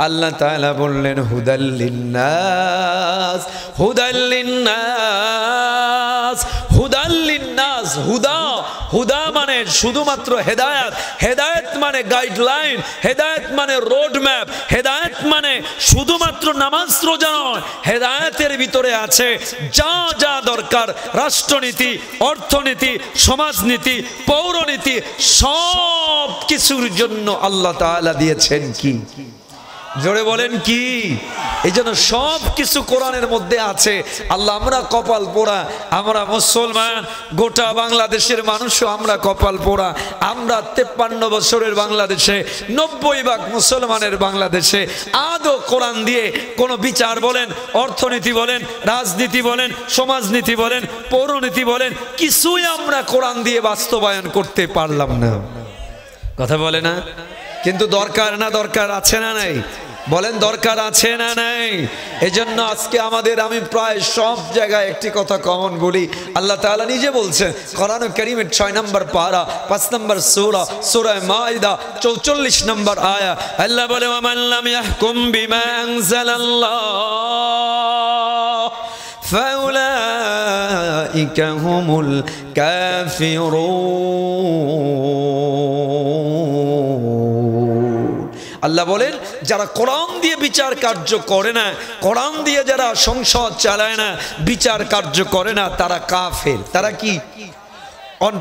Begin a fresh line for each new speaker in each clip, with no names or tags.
আল্লাহ তাআলা বললেন হুদাল্লিন্নাস, হুদাল্লিন্নাস, হুদাল্লিন্নাস। হুদা, হুদা মানে শুধুমাত্র হেদায়েত, হেদায়েত মানে গাইডলাইন, হেদায়েত মানে রোড ম্যাপ, হেদায়েত মানে শুধুমাত্র নামাজ রোজা নয়। হেদায়েতের ভিতরে আছে যা যা দরকার, রাষ্ট্রনীতি, অর্থনীতি, সমাজনীতি, পৌরনীতি, সব কিছুর জন্য আল্লাহ তাআলা দিয়েছেন কি? জোরে বলেন কি? এই জন্য সব কিছু কোরআনের মধ্যে আছে। আল্লাহ, আমরা কপাল পোড়া, আমরা মুসলমান, গোটা বাংলাদেশের মানুষও আমরা কপাল পোড়া। আমরা 53 বছরের বাংলাদেশে, 90% মুসলমানের বাংলাদেশে আদৌ কোরআন দিয়ে কোনো বিচার বলেন, অর্থনীতি বলেন, রাজনীতি বলেন, সমাজনীতি বলেন, পৌরনীতি বলেন, কিছুই আমরা কোরআন দিয়ে বাস্তবায়ন করতে পারলাম না। কথা বলে না? কিন্তু দরকার না, দরকার আছে না নাই? বলেন দরকার আছে না নাই? এজন্য আজকে আমাদের, আমি প্রায় সব জায়গায় একটি কথা কমন বলি। আল্লাহ তাআলা নিজে বলছেন কোরআন কারীমের 6 নম্বর পারা, 5 নম্বর সূরা, সূরা মাইদা 44 নম্বর আয়া। আল্লাহ বলে ওয়ামান লাম ইয়াহকুম বিমা আনজালাল্লাহ ফাউলাইকা হুমুল কাফিরুন। আল্লাহ বলেন যারা কোরআন দিয়ে বিচার কার্য করে না, কোরআন দিয়ে যারা সংসদ চালায় না, বিচার কার্য করে না, তারা কাফের। তারা কি?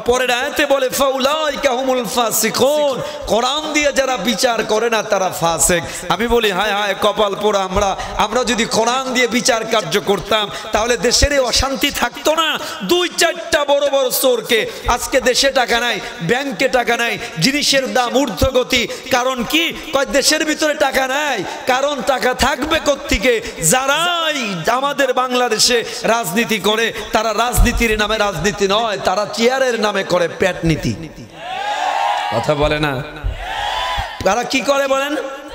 পরের আয়াতে বলে ফাউলাইকা হুমুল ফাসিকুন। কোরআন দিয়ে যারা বিচার করে না তারা ফাসিক। আমি বলি হায় হায় কপাল পোড়া আমরা। আমরা যদি কোরআন দিয়ে বিচার কার্য করতাম তাহলে দেশের অশান্তি থাকতো না। 2-4টা বড় বড় চোরকে আজকে দেশে টাকা নাই, ব্যাংকে টাকা নাই, জিনিসের দাম ঊর্ধ্বগতি। কারণ কি? কয় দেশের ভিতরে টাকা নাই। কারণ টাকা থাকবে কোত্থেকে? যারাই আমাদের বাংলাদেশে রাজনীতি করে তারা রাজনীতির নামে রাজনীতি নয়, তারা চেয়ারের নামে করে পেট নীতি। কথা বলে না? তারা কি করে বলেন?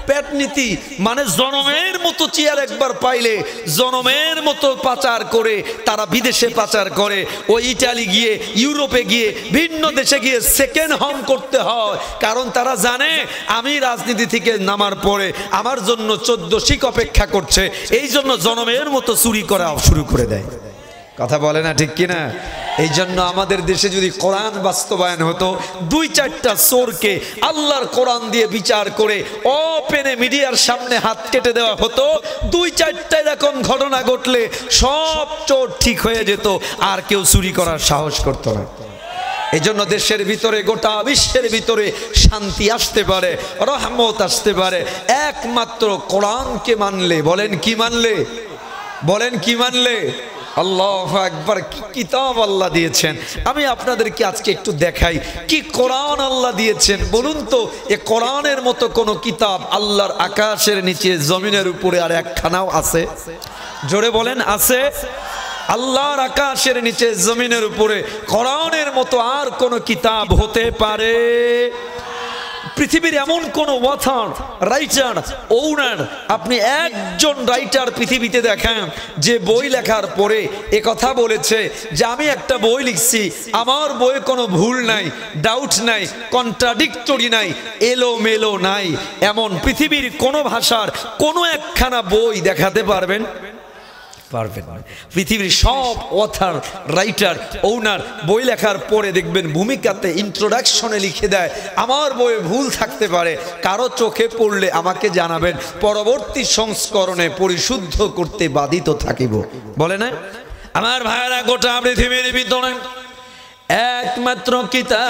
পেট নীতি। মানে জনমের মতো চেয়ার একবার পাইলে জনমের মতো পাচার করে তারা বিদেশে পাচার করে। ওই ইটালি গিয়ে, ইউরোপে গিয়ে, ভিন্ন দেশে গিয়ে সেকেন্ড হোম করতে হয়। কারণ তারা জানে আমি রাজনীতি থেকে নামার পরে আমার জন্য 14 শিক অপেক্ষা করছে। এই জন্য জনমের মতো চুরি করা শুরু করে দেয়। কথা বলে না ঠিক কিনা? এই জন্য আমাদের দেশে যদি কোরআন বাস্তবায়ন হতো, 2-4টা চোরকে আল্লাহর কোরআন দিয়ে বিচার করে ওপেনে মিডিয়ার সামনে হাত কেটে দেওয়া হতো, 2-4টা এরকম ঘটনা ঘটলে সব চোর ঠিক হয়ে যেত, আর কেউ চুরি করার সাহস করতো না। এই জন্য দেশের ভিতরে, গোটা বিশ্বের ভিতরে শান্তি আসতে পারে, রহমত আসতে পারে একমাত্র কোরআনকে মানলে। বলেন কি মানলে? বলেন কি মানলে? আল্লাহু আকবার। কি কিতাব আল্লাহ দিয়েছেন! আমি আপনাদেরকে আজকে একটু দেখাই কি কোরআন আল্লাহ দিয়েছেন। বলুন তো, এ কোরআনের মতো কোন কিতাব আল্লাহর আকাশের নিচে জমিনের উপরে আর একখানাও আছে? জোরে বলেন, আছে? আল্লাহর আকাশের নিচে জমিনের উপরে কোরআনের মতো আর কোন কিতাব হতে পারে? পৃথিবীর এমন কোন অথর, রাইটার, ওনার, আপনি একজন রাইটার পৃথিবীতে দেখান যে বই লেখার পরে এ কথা বলেছে যে আমি একটা বই লিখছি, আমার বইয়ে কোনো ভুল নাই, ডাউট নাই, কন্ট্রাডিক্টরি নাই, এলোমেলো নাই, এমন পৃথিবীর কোন ভাষার কোনো একখানা বই দেখাতে পারবেন? পারবেন না। পৃথিবীর সব অথর, রাইটার, ওনার বই লেখার পরে দেখবেন ভূমিকাতে, ইন্ট্রোডাকশনে লিখে দেয় আমার বইয়ে ভুল থাকতে পারে, কারো চোখে পড়লে আমাকে জানাবেন, পরবর্তী সংস্করণে পরিশুদ্ধ করতে বাধিত থাকিব। বলে না আমার ভাইয়েরা? গোটা পৃথিবীর ভিতরে একমাত্র কিতাব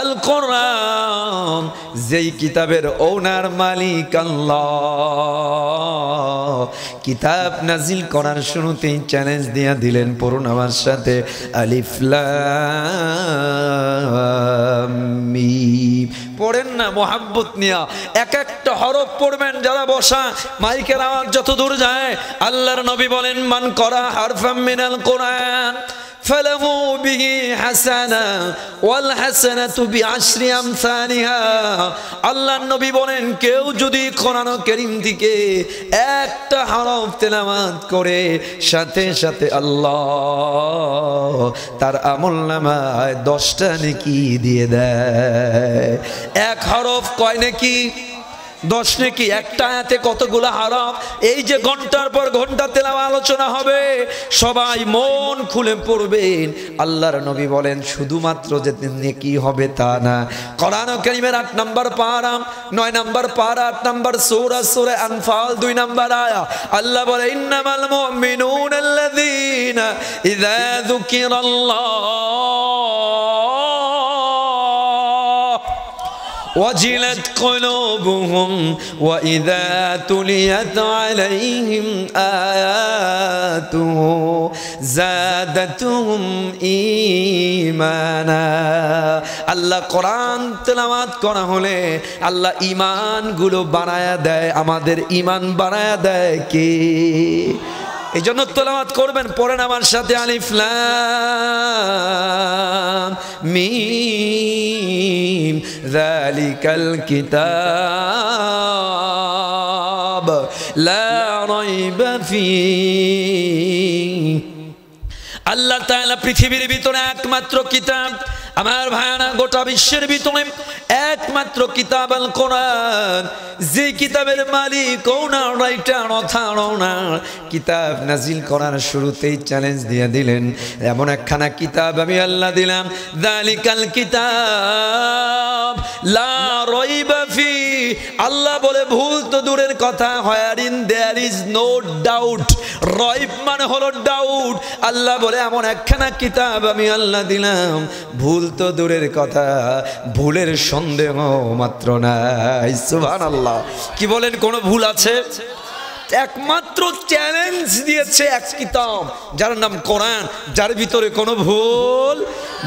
আল কোরআন, যেই কিতাবের ওনার মালিক আল্লাহ। কিতাব নাজিল করার শুরুতেই চ্যালেঞ্জ দিয়া দিলেন, পড়ুন আমার সাথে, আলিফ লাম মিম। পড়েন না মোহাব্বত নিয়া, এক একটা হরফ পড়বেন। যারা বসা, মাইকের আওয়াজ যত দূর যায়, আল্লাহর নবী বলেন মান করা হারফাম মিনাল কোরআন ফালাহু বিহি হাসানা ওয়াল হাসানাতু বিআশরি আমসালিহা। আল্লাহর নবী বলেন কেউ যদি কোরআন কারীম থেকে একটা হরফ তেলাওয়াত করে সাথে সাথে আল্লাহ তার আমলনামায় 10টা নেকি দিয়ে দেয়। এক হরফ কয় নেকি? 10 নেকি। একটা আয়াতে কতগুলো হরফ? এই যে ঘন্টার পর ঘন্টা তেলাওয়াত আলোচনা হবে, সবাই মন খুলে পড়বেন। আল্লাহর নবী বলেন শুধুমাত্র যে নেকি হবে তা না, কোরআন কারীমের 8 নম্বর পারা, 9 নম্বর পারা, 8 নম্বর সূরা, সূরা আনফাল 2 নম্বর আয়া, আল্লাহ বলে ইন্নামাল মুমিনুনা আল্লাযীনা ইযা যুকিরাল্লাহ وجلت قلوبهم وإذا تليت عليهم آياته زادتهم إيمانا। আল্লাহ কোরআন তেলাওয়াত করা হলে আল্লাহ ঈমান গুলো বাড়ায়া দেয়। আমাদের ঈমান বাড়ায়া দেয় কে? এই জন্য তেলাওয়াত করবেন, পড়েন আমার সাথে আলিফ লাম মিম যালিকাল কিতাব লা রাইবা ফীহি। আল্লাহ তাআলা পৃথিবীর ভিতরে একমাত্র কিতাব, আমার ভাইরা গোটা বিশ্বের ভিতরে একমাত্র কিতাব আল কোরআন, যে কিতাবের মালিক ওনার রাইটার ওনার কিতাব নাজিল করার শুরুতেই চ্যালেঞ্জ দিয়ে দিলেন এমন একখানা কিতাব আমি আল্লাহ দিলাম, যালিকাল কিতাব লা রাইবা ফি। আল্লাহ বলে ভুল তো দূরের কথা, wherein there is no doubt। রাইব মানে হলো ডাউট। আল্লাহ বলে এমন একখানা কিতাব আমি আল্লাহ দিলাম, ভুল তো দূরের কথা, ভুলের সন্দেহ মাত্র নাই। সুবহানাল্লাহ। কি বলেন কোনো ভুল আছে? একমাত্র চ্যালেঞ্জ দিয়েছে এক কিতাব যার নাম কোরআন, যার ভিতরে কোনো ভুল।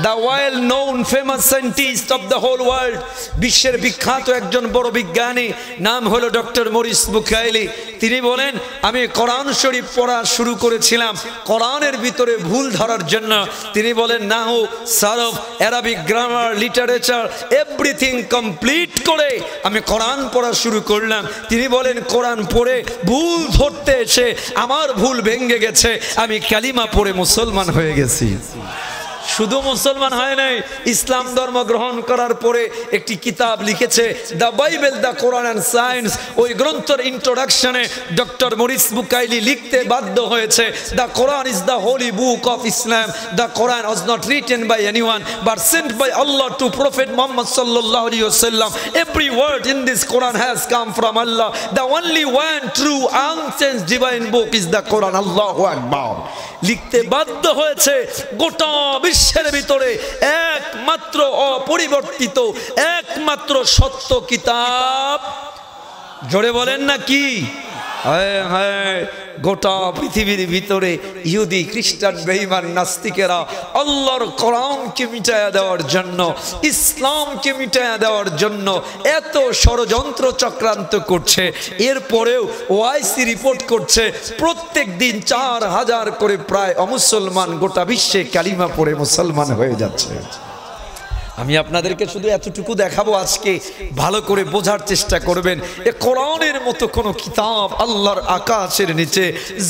The well known famous scientist of the whole world, বিশ্বের বিখ্যাত একজন বড় বিজ্ঞানী, নাম হলো ডক্টর মরিস বুখাইলি। তিনি বলেন আমি কোরআন শরীফ পড়া শুরু করেছিলাম কোরআনের ভিতরে ভুল ধরার জন্য। তিনি বলেন নাহু, সারফ, Arabic grammar, literature everything complete করে আমি কোরআন পড়া শুরু করলাম। তিনি বলেন কোরআন পড়ে ভুল ধরতে এসে আমার ভুল ভেঙে গেছে, আমি কালিমা পড়ে মুসলমান হয়ে গেছি। শুধু মুসলমান হয় নাই, ইসলাম ধর্ম গ্রহণ করার পরে একটি কিতাব লিখেছে the Bible, the Quran and science. ওই গ্রন্থের ইন্ট্রোডাকশনে ডক্টর মরিস বুকাইলি লিখতে বাধ্য হয়েছে the Quran is the holy book of Islam. The Quran was not written by anyone but sent by Allah to prophet Muhammad সাল্লাল্লাহু আলাইহি ওয়াসাল্লাম। Every word in this Quran has come from Allah. The only one true unchanged divine book is the Quran. আল্লাহু আকবার। লিখতে বাধ্য হয়েছে গোটা বিশ্বের ভিতরে একমাত্র অপরিবর্তিত, একমাত্র সত্য কিতাব। জোরে বলেন না কি? হায় হায়, গোটা পৃথিবীর ভিতরে ইহুদি, খ্রিস্টান, বেঈমান, নাস্তিকেরা আল্লাহর কোরআনকে মিটায়া দেওয়ার জন্য, ইসলামকে মিটায়া দেওয়ার জন্য এত ষড়যন্ত্র চক্রান্ত করছে। এরপরেও ওআইসি রিপোর্ট করছে প্রত্যেক দিন 4000 করে প্রায় অমুসলমান গোটা বিশ্বে কালিমা পড়ে মুসলমান হয়ে যাচ্ছে। আমি আপনাদেরকে শুধু এতটুকু দেখাবো, আজকে ভালো করে বোঝার চেষ্টা করবেন। এ কোরআনের মতো কোনো কিতাব আল্লাহর আকাশের নিচে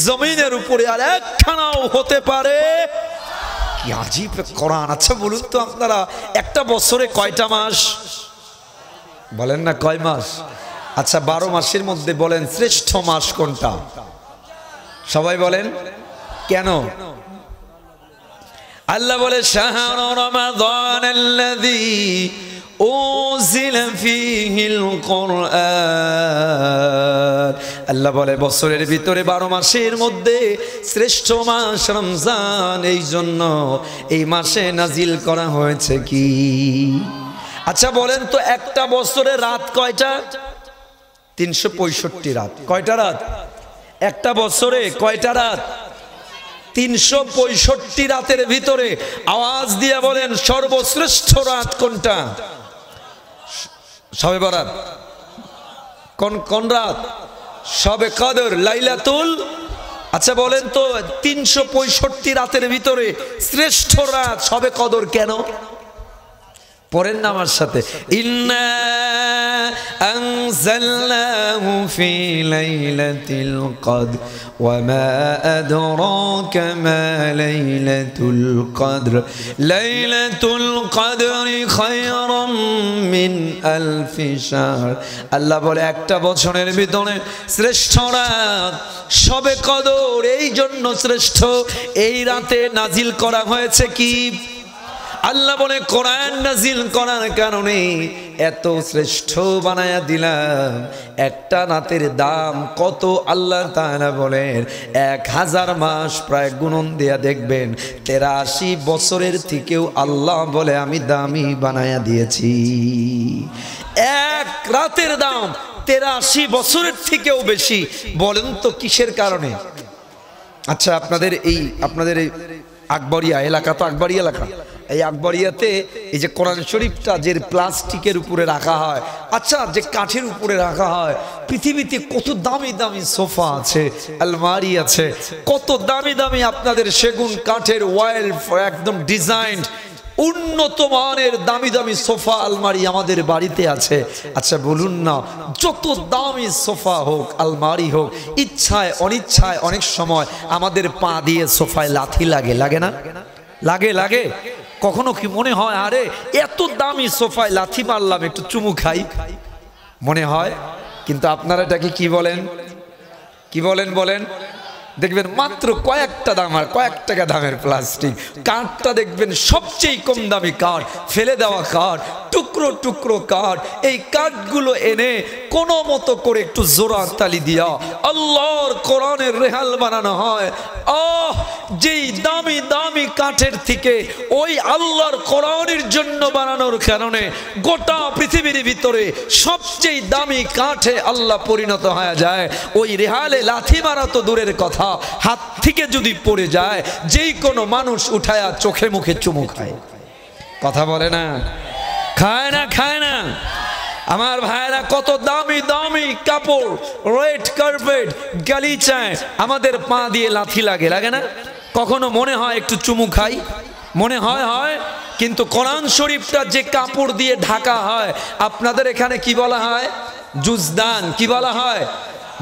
জমিনের উপরে আর একখানাও হতে পারে? কি আজীব কোরআন। আচ্ছা বলুন তো আপনারা, একটা বছরে কয়টা মাস? বলেন না কয় মাস? আচ্ছা 12 মাসের মধ্যে বলেন শ্রেষ্ঠ মাস কোনটা? সবাই বলেন। কেন? আল্লাহ বলে শাহরু রমাদানাল্লাযী উনজিলা ফীহিল কুরআন। আল্লাহ বলে বছরের ভিতরে 12 মাসের মধ্যে শ্রেষ্ঠ মাস রমজান, এই জন্য এই মাসে নাজিল করা হয়েছে কি? আচ্ছা বলেন তো, একটা বছরে রাত কয়টা? 365 রাত। কয়টা রাত একটা বছরে? কয়টা রাত? 365 রাতের ভিতরে আওয়াজ দিয়ে বলেন সর্বশ্রেষ্ঠ রাত কোনটা? শবে বরাত। কোন কোন রাত? শবে কদর, লাইলাতুল আচ্ছা বলেন তো 365 রাতের ভিতরে শ্রেষ্ঠ রাত সবে কদর কেন? পড়েন না আমার সাথে, ইন্না আনজালনাহু ফি লাইলাতিল কদর ওয়া মা আদরাকা মা লাইলাতুল কদর লাইলাতুল কদরি খায়রুম মিন আলফি শাহর। আল্লাহ বলে একটা বছরের ভিতরে শ্রেষ্ঠ রাত শবে কদর, এই জন্য শ্রেষ্ঠ। এই রাতে নাজিল করা হয়েছে কি? আল্লাহ বলে কোরআন নাজিল করার কারণে এত শ্রেষ্ঠ বানায়া দিলাম। একটা রাতের দাম কত আল্লাহ তাআলা বলেন 1000 মাস প্রায় গুণন দিয়া দেখবেন 83 বছরের থেকেও আল্লাহ বলে আমি দামি বানায়া দিয়েছি। এক রাতের দাম 83 বছরের থেকেও বেশি। বলেন তো কিসের কারণে? আচ্ছা আপনাদের এই আকবরিয়া এলাকা তো আকবরী এলাকা, এই আকবরিয়াতে এই যে কোরআন শরীফটা যে প্লাস্টিকের উপরে রাখা হয়, আচ্ছা যে কাঠের উপরে রাখা হয়, পৃথিবীতে কত দামি দামি সোফা আছে, আলমারি আছে, কত দামি দামি আপনাদের সেগুন কাঠের ওয়াইল একদম ডিজাইন উন্নত মানের দামি দামি সোফা আলমারি আমাদের বাড়িতে আছে। আচ্ছা বলুন না, যত দামি সোফা হোক আলমারি হোক, ইচ্ছায় অনিচ্ছায় অনেক সময় আমাদের পা দিয়ে সোফায় লাথি লাগে, লাগে না? লাগে লাগে। কখনো কি মনে হয় আরে এত দামি সোফায় লাথি মারলাম, একটু চুমু খাই, মনে হয়? কিন্তু আপনারা এটাকে কি বলেন? কি বলেন বলেন? দেখবেন মাত্র কয়েকটা দাম আর কয়েক টাকা দামের প্লাস্টিক কাঠটা, দেখবেন সবচেয়ে কম দামি কাঠ, ফেলে দেওয়া কাঠ, টুকরো টুকরো কাঠ। এই কাঠগুলো এনে কোনো মতো করে একটু জোড়া তালি দিয়া আল্লাহর কোরআনের রেহাল বানানো হয়। যেই দামি দামি কাঠের থেকে ওই আল্লাহর কোরআনের জন্য বানানোর কারণে গোটা পৃথিবীর ভিতরে সবচেয়ে দামি কাঠে আল্লাহ পরিণত হয়ে যায়। ওই রেহালে লাথি মারা তো দূরের কথা, হাত থেকে যদি পড়ে যায় যেই কোনো মানুষ উঠায়া চোখে মুখে চুমু খায়। কথা বলে না? খায় না? খায় না? আমার ভাইরা কত দামি দামি কাপড়, রেড কার্পেট, গালিচায় আমাদের পা দিয়ে লাথি লাগে, লাগে না? কখনো মনে হয় একটু চুমু খাই? মনে হয় হয়। কিন্তু কোরআন শরীফটা যে কাপড় দিয়ে ঢাকা হয়, আপনাদের এখানে কি বলা হয়? জুজদান। কি বলা হয়?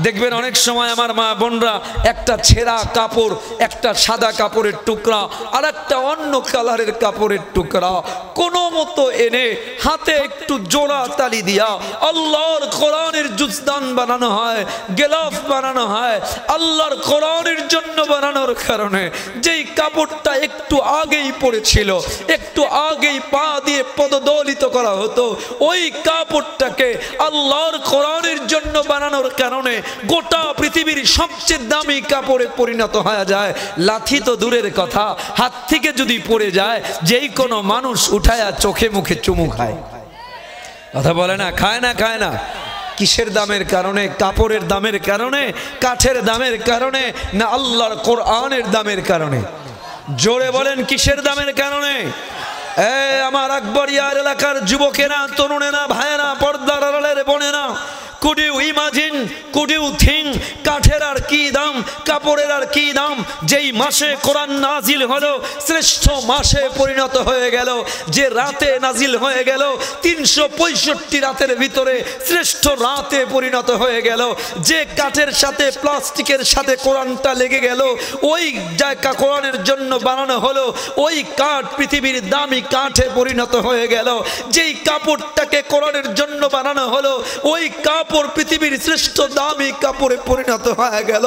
দেখবেন অনেক সময় আমার মা বোনরা একটা ছেঁড়া কাপড়, একটা সাদা কাপড়ের টুকরা আর একটা অন্য কালারের কাপড়ের টুকরা কোনো মতো এনে হাতে একটু জোড়া তালি দিয়া আল্লাহর কোরআনের জুজদান বানানো হয়, গেলাফ বানানো হয়। আল্লাহর কোরআনের জন্য বানানোর কারণে যেই কাপড়টা একটু আগেই পড়েছিল, একটু আগেই পা দিয়ে পদদলিত করা হতো, ওই কাপড়টাকে আল্লাহর কোরআনের জন্য বানানোর কারণে গোটা পৃথিবীর সবচেয়ে দামি কাপড়ে পরিণত হয়ে যায়। লাথি তো দূরের কথা, হাত থেকে যদি পড়ে যায় যেই কোনো মানুষ উঠায়া চোখে মুখে চুমু খায়। কথা বলে না? খায় না? খায় না? কিসের দামের কারণে? কাপড়ের দামের কারণে, কাঠের দামের কারণে, না আল্লাহর কোরআনের দামের কারণে? জোরে বলেন কিসের দামের কারণে? আমার আকবরিয়ার এলাকার যুবকেরা, তরুণেরা, ভাইয়েরা, পর্দার আড়ালের বোনেরা, could you imagine, could you think কাঠের আর কি দাম, কাপড়ের আর কি দাম? যেই মাসে কোরআন নাজিল হলো শ্রেষ্ঠ মাসে পরিণত হয়ে গেল, যে রাতে নাজিল হয়ে গেল 365 রাতের ভিতরে শ্রেষ্ঠ রাতে পরিণত হয়ে গেল। যে কাঠের সাথে প্লাস্টিকের সাথে কোরআনটা লেগে গেল, ওই জায়গা কোরআনের জন্য বানানো হলো, ওই কাঠ পৃথিবীর দামি কাঠে পরিণত হয়ে গেল। যেই কাপড়টাকে কোরআনের জন্য বানানো হলো, ওই কাপড় পৃথিবীর শ্রেষ্ঠ দামি কাপড়ে পরিণত হয়ে গেল।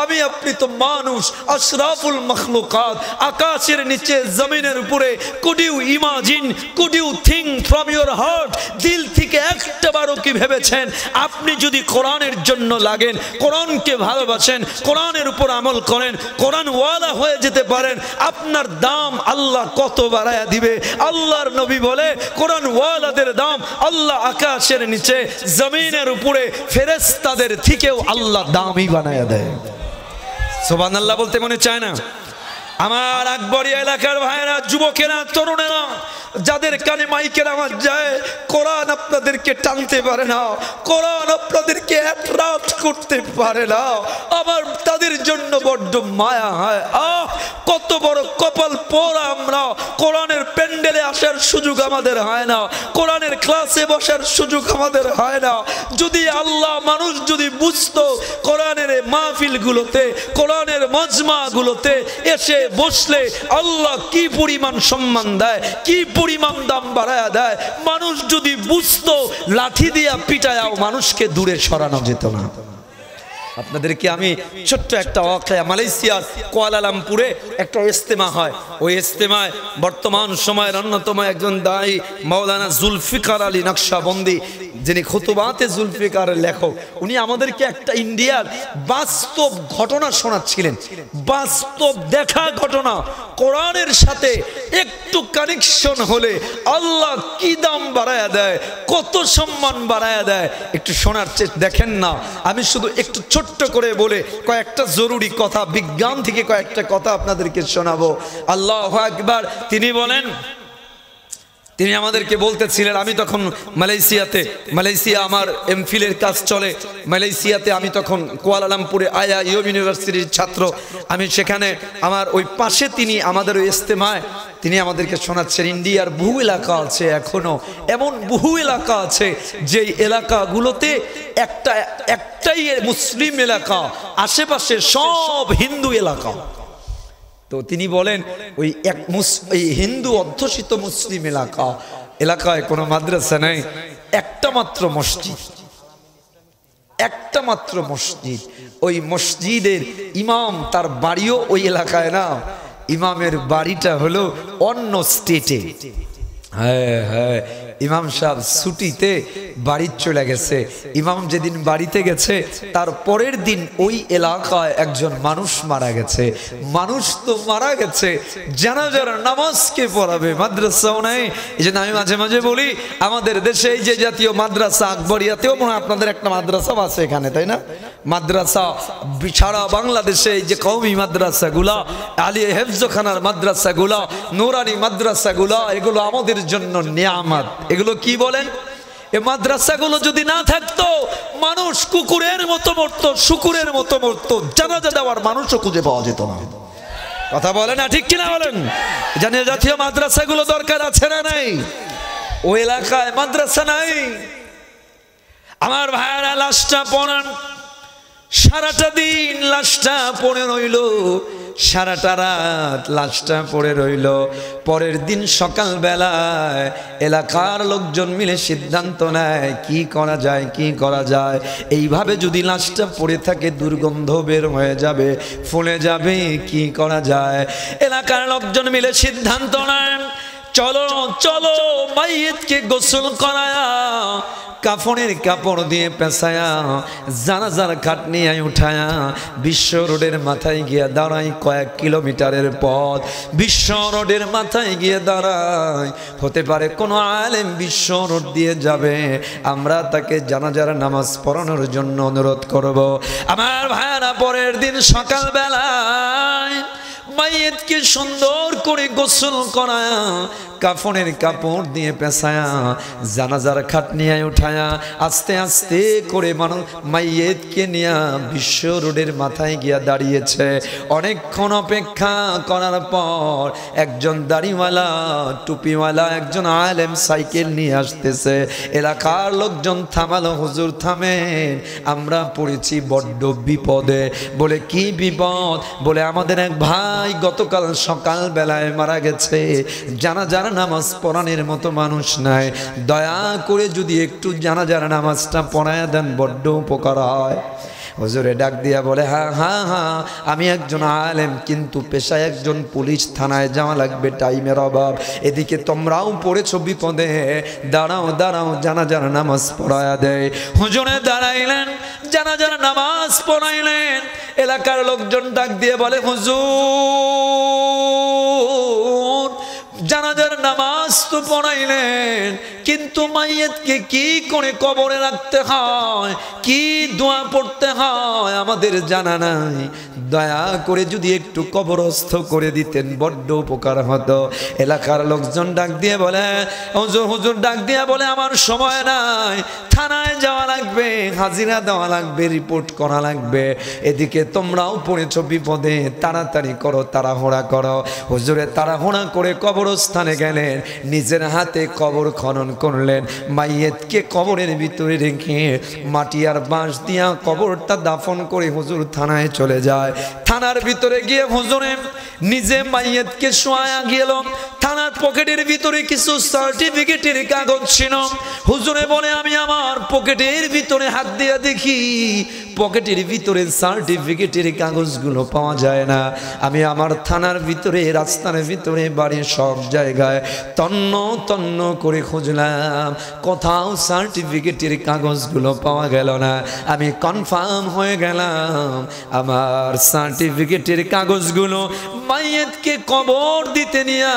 আমি আপনি তো মানুষ, আশরাফুল মখলুকাত, আকাশের নিচে জমিনের উপরে। Could you imagine, could you think from your heart, দিল থেকে একটাবারও কি ভেবেছেন আপনি যদি কোরআনের জন্য লাগেন, কোরআনকে ভালোবাসেন, কোরআনের উপর আমল করেন, কোরআন ওয়ালা হয়ে যেতে পারেন, আপনার দাম আল্লাহ কত বাড়ায়া দিবে? আল্লাহর নবী বলে কোরআন ওয়ালাদের দাম আল্লাহ আকাশের নিচে জমিনের উপরে ফেরেশতাদের থেকেও আল্লাহ দামি বানায়া দেয়। সুবহানাল্লাহ বলতে মনে চায় না? আমার আকবরিয়া এলাকার ভাইয়েরা, যুবকেরা, তরুণেরা, যাদের কানে মাইকের আওয়াজ যায়, কোরআন আপনাদেরকে টানতে পারে না, কোরআন আপনাদেরকে অ্যাট্রাক্ট করতে পারে না। আমার তাদের জন্য বড্ড মায়া হয়। কত বড় কপাল পোড়া আমরা, কোরআনের প্যান্ডেলে আসার সুযোগ আমাদের হয় না, কোরআনের ক্লাসে বসার সুযোগ আমাদের হয় না। যদি আল্লাহ মানুষ যদি বুঝতো কোরআনের মাহফিলগুলোতে, কোরআনের মজমাগুলোতে এসে বসলে আল্লাহ কি পরিমাণ সম্মান দেয়, কি পরিমাণ দাম বাড়ায়া দেয়, মানুষ যদি বুঝতো, লাঠি দিয়া পিটায়াও মানুষকে দূরে সরানো যেত না। আপনাদেরকে আমি ছোট্ট একটা ওয়াকিয়া, মালয়েশিয়ার কুয়ালালামপুরে একটা ইজতেমা হয়। ওই ইজতেমায় বর্তমান সময়ের অন্যতম একজন দায়ী মাওলানা জুলফিকার আলী নকশবন্দি, যিনি খুতুবাতে জুলফিকারের লেখক, উনি আমাদেরকে একটা ইন্ডিয়ার বাস্তব ঘটনা শোনাচ্ছিলেন। বাস্তব দেখা ঘটনা, কোরআনের সাথে একটু কানেকশন হলে আল্লাহ কি দাম বাড়ায়া দেয়, কত সম্মান বাড়ায়া দেয়, একটু শোনার দেখেন না। আমি শুধু একটু ছোট্ট করে বলে কয়েকটা জরুরি কথা, বিজ্ঞান থেকে কয়েকটা কথা আপনাদেরকে শোনাবো। আল্লাহু আকবার। তিনি বলেন, তিনি আমাদেরকে বলতেছিলেন, আমি তখন মালয়েশিয়া আমার এমফিলের কাজ চলে মালয়েশিয়াতে, আমি তখন কুয়ালালামপুরে আয়া ইউনিভার্সিটির ছাত্র। আমি সেখানে আমার ওই পাশে তিনি আমাদের ওই ইজতেমায় তিনি আমাদেরকে শোনাচ্ছেন। ইন্ডিয়ার বহু এলাকা আছে, এখনো এমন বহু এলাকা আছে যেই এলাকাগুলোতে একটাই মুসলিম এলাকা, আশেপাশে সব হিন্দু এলাকা। তো তিনি বলেন ওই এই হিন্দু অধ্যুষিত মুসলিম এলাকায় কোনো মাদ্রাসা নেই, একটা মাত্র মসজিদ। ওই মসজিদের ইমাম, তার বাড়িও ওই এলাকায় না, ইমামের বাড়িটা হলো অন্য স্টেটে। হ্যাঁ, ইমাম সাহেব ছুটিতে বাড়ি চলে গেছে। ইমাম যেদিন বাড়িতে গেছে তার পরের দিন ওই এলাকায় একজন মানুষ মারা গেছে। মানুষ তো মারা গেছে, জানাজার নামাজকে পড়াবে, মাদ্রাসাও নাই। এই জন্য আমি মাঝে মাঝে বলি, আমাদের দেশে এই যে জাতীয় মাদ্রাসা, আকবরিয়াতেও মনে হয় আপনাদের একটা মাদ্রাসা আছে এখানে, তাই না? মাদ্রাসা সারা বাংলাদেশে এই যে কওমি মাদ্রাসাগুলা, আলী হেফজখানার মাদ্রাসাগুলা, নুরানি মাদ্রাসাগুলা, এগুলো আমাদের জন্য নিয়ামত। এগুলো কি বলেন? এই মাদ্রাসাগুলো যদি না থাকতো মানুষ কুকুরের মতো মরতো, শুকুরের মতো মরতো, জানাজা দেওয়ার মানুষও খুঁজে পাওয়া যেত না। কথা বলে না, ঠিক কিনা বলেন? জানিয়ে জাতীয় মাদ্রাসাগুলো দরকার আছে না নাই? ওই এলাকায় মাদ্রাসা নাই। আমার ভাইয়েরা, লাশটা পড়ান, সারাটা দিন লাশটা পড়ে রইল, সারাটা রাত লাশটা পড়ে রইল। পরের দিন সকালবেলায় এলাকার লোকজন মিলে সিদ্ধান্ত নেয় কি করা যায়। এইভাবে যদি লাশটা পড়ে থাকে দুর্গন্ধ বের হয়ে যাবে, ফুলে যাবে, কি করা যায়? এলাকার লোকজন মিলে সিদ্ধান্ত নেয়, চলো মাইয়িতকে গোসল করায়া, কাফনের কাপড় দিয়ে পেঁচায়া, জানাজার খাট নিয়ে উঠায়া বিশ্ব রোডের মাথায় গিয়ে দাঁড়াই। কয়েক কিলোমিটারের পথ বিশ্ব রোডের মাথায় গিয়ে দাঁড়াই। হতে পারে কোনো আলেম বিশ্ব রোড দিয়ে যাবে, আমরা তাকে জানাজার নামাজ পড়ানোর জন্য অনুরোধ করব। আমার ভাইয়েরা, পরের দিন সকালবেলায় মাইয়িতকে সুন্দর করে গোসল করায়া, কাফনের কাপড় দিয়ে পেঁচায়া, জানাজার খাট নিয়ে উঠায়া, আস্তে আস্তে করে মানুষ মাইয়িতকে নিয়ে বিশ্ব রোডের মাথায় গিয়া দাঁড়িয়েছে। অনেকক্ষণ অপেক্ষা করার পর একজন দাড়িওয়ালা, টুপিওয়ালা একজন আলেম সাইকেল নিয়ে আসতেছে। এলাকার লোকজন থামালো, হুজুর থামেন, আমরা পড়েছি বড্ড বিপদে। বলে কি বিপদ? বলে আমাদের এক ভাই গতকাল সকাল বেলায় মারা গেছে, জানাজার নামাজ পড়ানোর মতো মানুষ নাই, দয়া করে যদি একটু জানাজার নামাজটা পড়ায়া দেন বড্ড উপকার হয়। হুজুরে ডাক দিয়া বলে, হ্যাঁ, আমি একজন আলেম, কিন্তু পেশায় একজন পুলিশ, থানায় যাওয়া লাগবে, টাইমের অভাব। এদিকে তোমরাও পড়েছো বিপদে, দাঁড়াও জানাজার নামাজ পড়ায়া দেয়। হুজুরে দাঁড়াইলেন, জানাজার নামাজ পড়াইলেন। এলাকার লোকজন ডাক দিয়ে বলে, হুজুর জানাজার নামাজ তো পড়াইলেন, কিন্তু মাইয়েতকে কি করে কবরে রাখতে হয়, কি দোয়া পড়তে হয় আমাদের জানা নাই। দয়া করে যদি একটু কবরস্থ করে দিতেন বড্ড উপকার হতো। এলাকার লোকজন ডাক দিয়ে বলে, হুজুর হুজুর ডাক দিয়ে বলে, আমার সময় নাই, থানায় যাওয়া লাগবে, হাজিরা দেওয়া লাগবে, রিপোর্ট করা লাগবে। এদিকে তোমরাও পড়েছো বিপদে, তাড়াতাড়ি করো, তাড়াহুড়া করো। হুজুরে তাড়াহুড়া করে কবরস্থানে গেলেন, নিজের হাতে কবর খনন করলেন, মাইয়েতকে কবরের ভিতরে রেখে মাটি আর বাঁশ দিয়া কবরটা দাফন করে হুজুর থানায় চলে যায়। থানার ভিতরে গিয়ে হুজুরে নিজে মাইয়েতকে শোয়া গেল। থানার পকেটের ভিতরে কিছু সার্টিফিকেটের কাগজ ছিল। হুজুরে বলে, আমি আমার পকেটের ভিতরে হাত দিয়ে দেখি, পকেটের ভিতরে সার্টিফিকেটের কাগজগুলো পাওয়া যায় না। আমি আমার থানার ভিতরে, রাস্তার ভিতরে, বাড়ির সব জায়গায় তন্ন তন্ন করে খুঁজলাম, কোথাও সার্টিফিকেটের কাগজগুলো পাওয়া গেল না। আমি কনফার্ম হয়ে গেলাম আমার সার্টিফিকেটের কাগজগুলো মাইয়েতকে কবর দিতে নিয়ে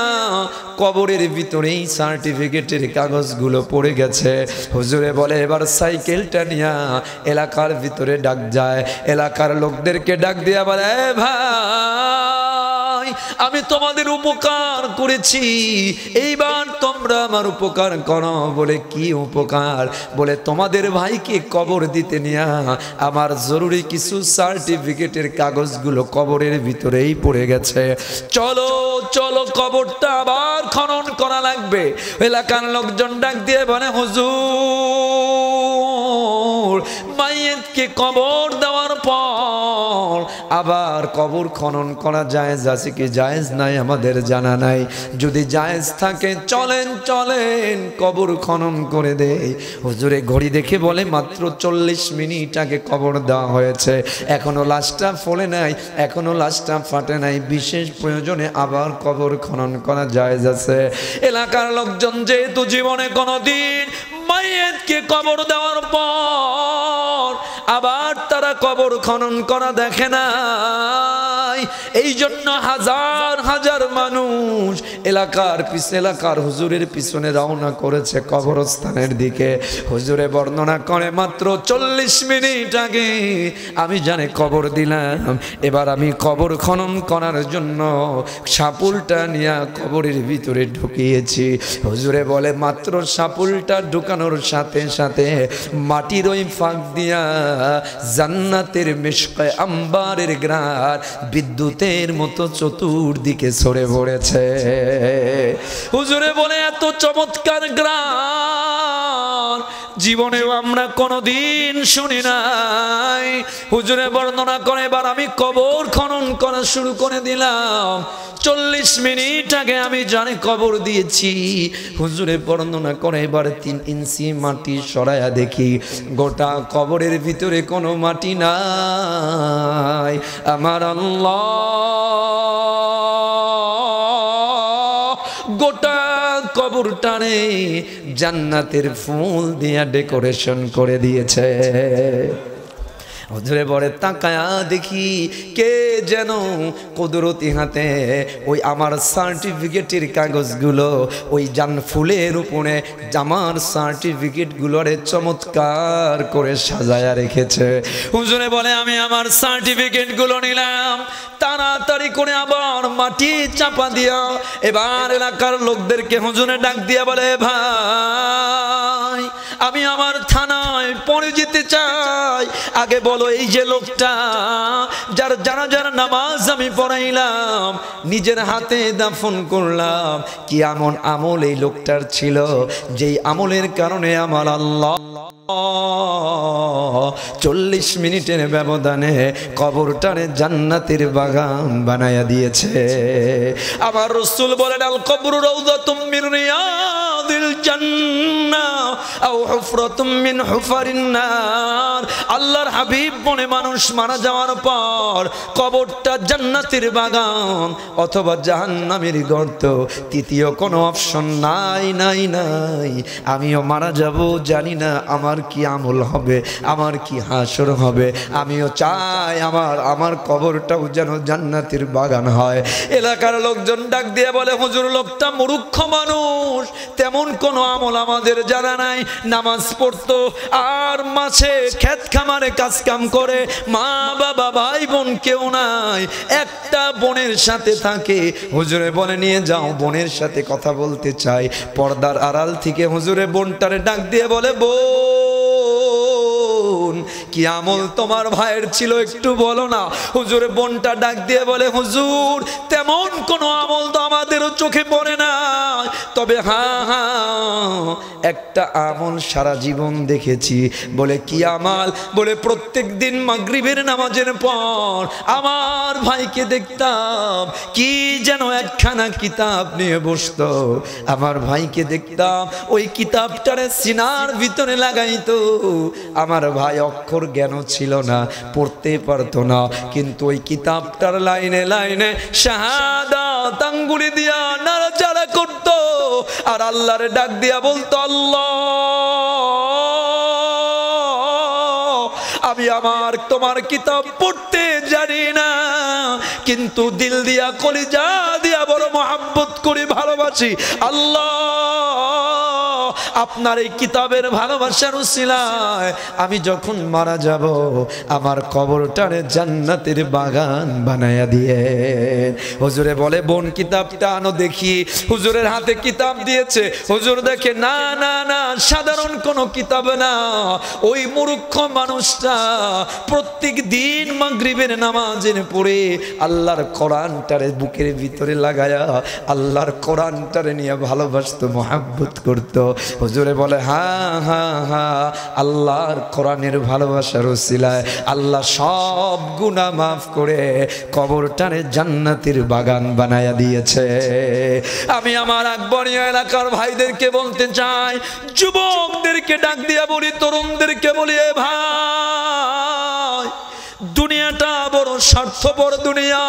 কবরের ভিতরেই সার্টিফিকেটের কাগজগুলো পড়ে গেছে। হুজুরে বলে, এবার সাইকেলটা নিয়ে এলাকার ভিতরে ডাক যায়, এলাকার লোকদেরকে ডাক দিয়া বলে, ভাই আমি তোমাদের উপকার করেছি, এইবার তোমরা আমার উপকার করো। বলে, কি উপকার? বলে, তোমাদের ভাইকে কবর দিতে নিয়ে আমার জরুরি কিছু সার্টিফিকেটের কাগজগুলো কবরের ভিতরেই পড়ে গেছে, চলো চলো কবরটা আবার খনন করা লাগবে। এলাকার লোকজন ডাক দিয়ে বলে, হুজুর মাইয়েতকে কবর দেওয়ার পর আবার কবর খনন করা জায়েজ আছে কি জায়েজ নাই আমাদের জানা নাই। যদি জায়েজ থাকে চলেন চলেন কবর খনন করে দেই। হুজুরে ঘড়ি দেখে বলে, মাত্র 40 মিনিট আগে কবর দেওয়া হয়েছে, এখনো লাশটা ফলে নাই, এখনো লাশটা ফাটে নাই, বিশেষ প্রয়োজনে আবার কবর খনন করা জায়েজ আছে। এলাকার লোকজন যেহেতু জীবনে কোনোদিন মাইয়েতকে কবর দেওয়ার পর আবার তারা কবর খনন করা দেখে নাই, এই জন্য হাজার হাজার মানুষ এলাকার হুজুরের পিছনে রওনা করেছে কবরস্থানের দিকে। হুজুরে বর্ণনা করে, মাত্র 40 মিনিট আগে আমি জানে কবর দিলাম, এবার আমি কবর খনন করার জন্য সাপুলটা নিয়ে কবরের ভিতরে ঢুকিয়েছি। হুজুরে বলে, মাত্র সাপুলটা ঢুকানোর সাথে সাথে মাটির ওই ফাঁক দিয়া জান্নাতের মিশকে আম্বারের গ্রার বিদ্যুতের মতো চতুর্দিকে ছড়ে পড়েছে। হুজুরে বলে, এত চমৎকার গ্রার জীবনেও আমরা কোনোদিন শুনি নাই। হুজুরে বর্ণনা করে, এবার আমি কবর খনন করা শুরু করে দিলাম, 40 মিনিট আগে আমি জানে কবর দিয়েছি। হুজুরে বর্ণনা করে, এবার 3 ইঞ্চি মাটি সরায়া দেখি গোটা কবরের ভিতরে কোনো মাটি নাই। আমার আল্লাহ গোটা কবরটারে জান্নাতের ফুল দিয়া ডেকোরেশন করে দিয়েছে। হুজুরে বলে, তাকায়া দেখি কে যেন কুদরতি হাতে ওই আমার সার্টিফিকেটের কাগজগুলো ওই ফুলের উপরে আমার সার্টিফিকেটগুলোরে চমৎকার করে সাজায়া রেখেছে। হুজুরে বলে, আমি আমার সার্টিফিকেটগুলো নিলাম, তাড়াতাড়ি করে আবার মাটি চাপা দিয়া এবার এলাকার লোকদেরকে হুজুরে ডাক দিয়া বলে, ভাই আমি আমার থানায় পড়ে যেতে চাই, আগে বলো এই যে লোকটা যার জানাজার নামাজ আমি পড়াইলাম, নিজের হাতে দাফন করলাম, কি এমন আমল এই লোকটার ছিল যেই আমলের কারণে আমার আল্লাহ 40 মিনিটের ব্যবধানে কবরটারে জান্নাতের বাগান বানায়া দিয়েছে। আমার রাসূল বলেন, আল কবরু রাউযাতুম মিন রিয়াদিল জান্নাহ আও হুফরাতুম মিন হুফারিন নার। আল্লাহর হাবিব বলে মানুষ মারা যাওয়ার পর কবরটা জান্নাতের বাগান অথবা জাহান্নামের গর্ত, তৃতীয় কোনো অপশন নাই নাই নাই। আমিও মারা যাব, জানি না আমার কি আমল হবে, আমার কি হাসর হবে। আমিও চাই আমার কবরটাও যেন জান্নাতের বাগান হয়। এলাকার লোকজন ডাক দিয়ে বলে, হুজুর লোকটা মূর্খ মানুষ, তেমন কোনো আমল আমাদের জানা নাই। নামাজ পড়তো আর মাছে ক্ষেত খামারে কাজ কাম করে, মা বাবা ভাই বোন কেউ নাই, একটা বোনের সাথে থাকে। হুজুরে বলে নিয়ে যাও, বোনের সাথে কথা বলতে চাই। পর্দার আড়াল থেকে হুজুরে বোনটারে ডাক দিয়ে বলে, বোন কি আমল তোমার ভাইয়ের ছিল একটু বলো না। হুজুরে বোনটা ডাক দিয়ে বলে, হুজুর তেমন কোনো আমল তো আমাদেরও চোখে পড়ে না, তবে হ্যাঁ একটা আমল সারা জীবন দেখেছি। বলে কি আমল? বলে প্রত্যেক দিন মাগরিবের নামাজের পর আমার ভাইকে দেখতাম কি যেন একখানা কিতাব নিয়ে বসতো। আমার ভাইকে দেখতাম ওই কিতাবটারে সিনার ভিতরে লাগাইতো। আমার ভাই অক্ষর জ্ঞান ছিল না, পড়তে পারতো না, কিন্তু ওই কিতাবটার লাইনে লাইনে শাহাদাত আঙ্গুলি দিয়া নাড়াচাড়া করতো আর আল্লাহরে ডাক দিয়া বলতো, আল্লাহ আমি তোমার কিতাব পড়তে জানি না, কিন্তু দিল দিয়া কলিজা দিয়া বড় মহব্বত করে ভালোবাসি। আল্লাহ আপনার এই কিতাবের ভালোবাসার উসিলায় আমি যখন মারা যাব আমার কবরটারে জান্নাতের বাগান বানায়া দিয়ে। হুজুরে বলে, বোন কিতাবটা আনো দেখি। হুজুরের হাতে কিতাব দিয়েছে। হুজুর দেখে, না না না, সাধারণ কোনো কিতাব না। ওই মূর্খ মানুষটা প্রত্যেক দিন মাগরিবের নামাজের পরে আল্লাহর কোরআনটারে বুকের ভিতরে লাগায়া আল্লাহর কোরআনটারে নিয়ে ভালোবাসতো, মহব্বত করতো। হুজুরে বলে, হ্যাঁ হ্যাঁ হ্যাঁ, আল্লাহর কোরআনের ভালোবাসার উসিলায় আল্লাহ সব গুনাহ মাফ করে কবরটারে জান্নাতের বাগান বানায়া দিয়েছে। আমি আমার আকবরিয়া এলাকার ভাইদেরকে বলতে চাই, যুবকদেরকে ডাক দিয়া বলি, তরুণদেরকে বলি, ভাই দুনিয়াটা বড় স্বার্থপর দুনিয়া।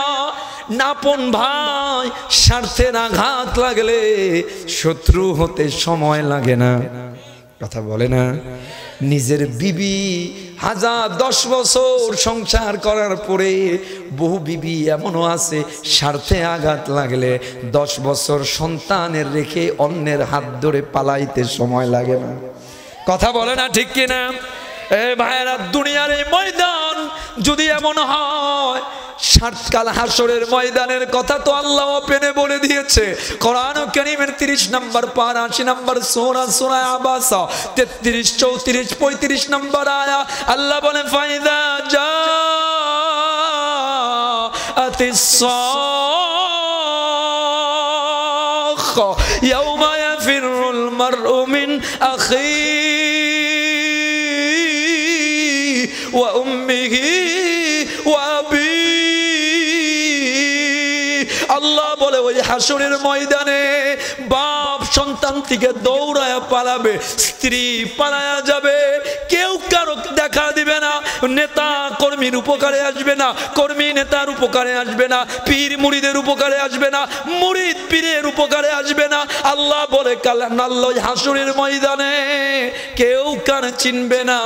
নাপন ভাই স্বার্থের আঘাত লাগলে শত্রু হতে সময় লাগে না, কথা বলে না। নিজের বিবি 10 বছর সংসার করার পরে বহু বিবি এমনও আছে স্বার্থে আঘাত লাগলে 10 বছর সন্তানের রেখে অন্যের হাত ধরে পালাইতে সময় লাগে না, কথা বলে না, ঠিক কিনা? এ ভাইরা, দুনিয়ার এই ময়দান যদি এমন হয়, সাতকাল হাসরের ময়দানের কথা তো আল্লাহ ওপেনে বলে দিয়েছে। কোরআন কারীমের 30 নম্বর পারা 80 নম্বর সূরা সূরা আবাসা 33 34 35 নম্বর আয়া আল্লাহ বলেন, ফাইদা জাআতিস সাখা ইয়াওমা ইয়াফিরুল মারউ মিন আখিহি ওয়া উম্মিহি ওয়া আবি। আল্লাহ বলে ওই হাসরের ময়দানে বাপ সন্তান থেকে দৌড়ায়া পালাবে, স্ত্রী পালায়া যাবে, কেউ কারো দেখা দিবে না, নেতা কর্মীর উপকারে আসবে না, কর্মী নেতার উপকারে আসবে না, পীর মুরিদের উপকারে আসবে না, মুরিদ পীরের উপকারে আসবে না। আল্লাহ বলে কাল আল্লাহ হাসরের ময়দানে কেউ কার চিনবে না।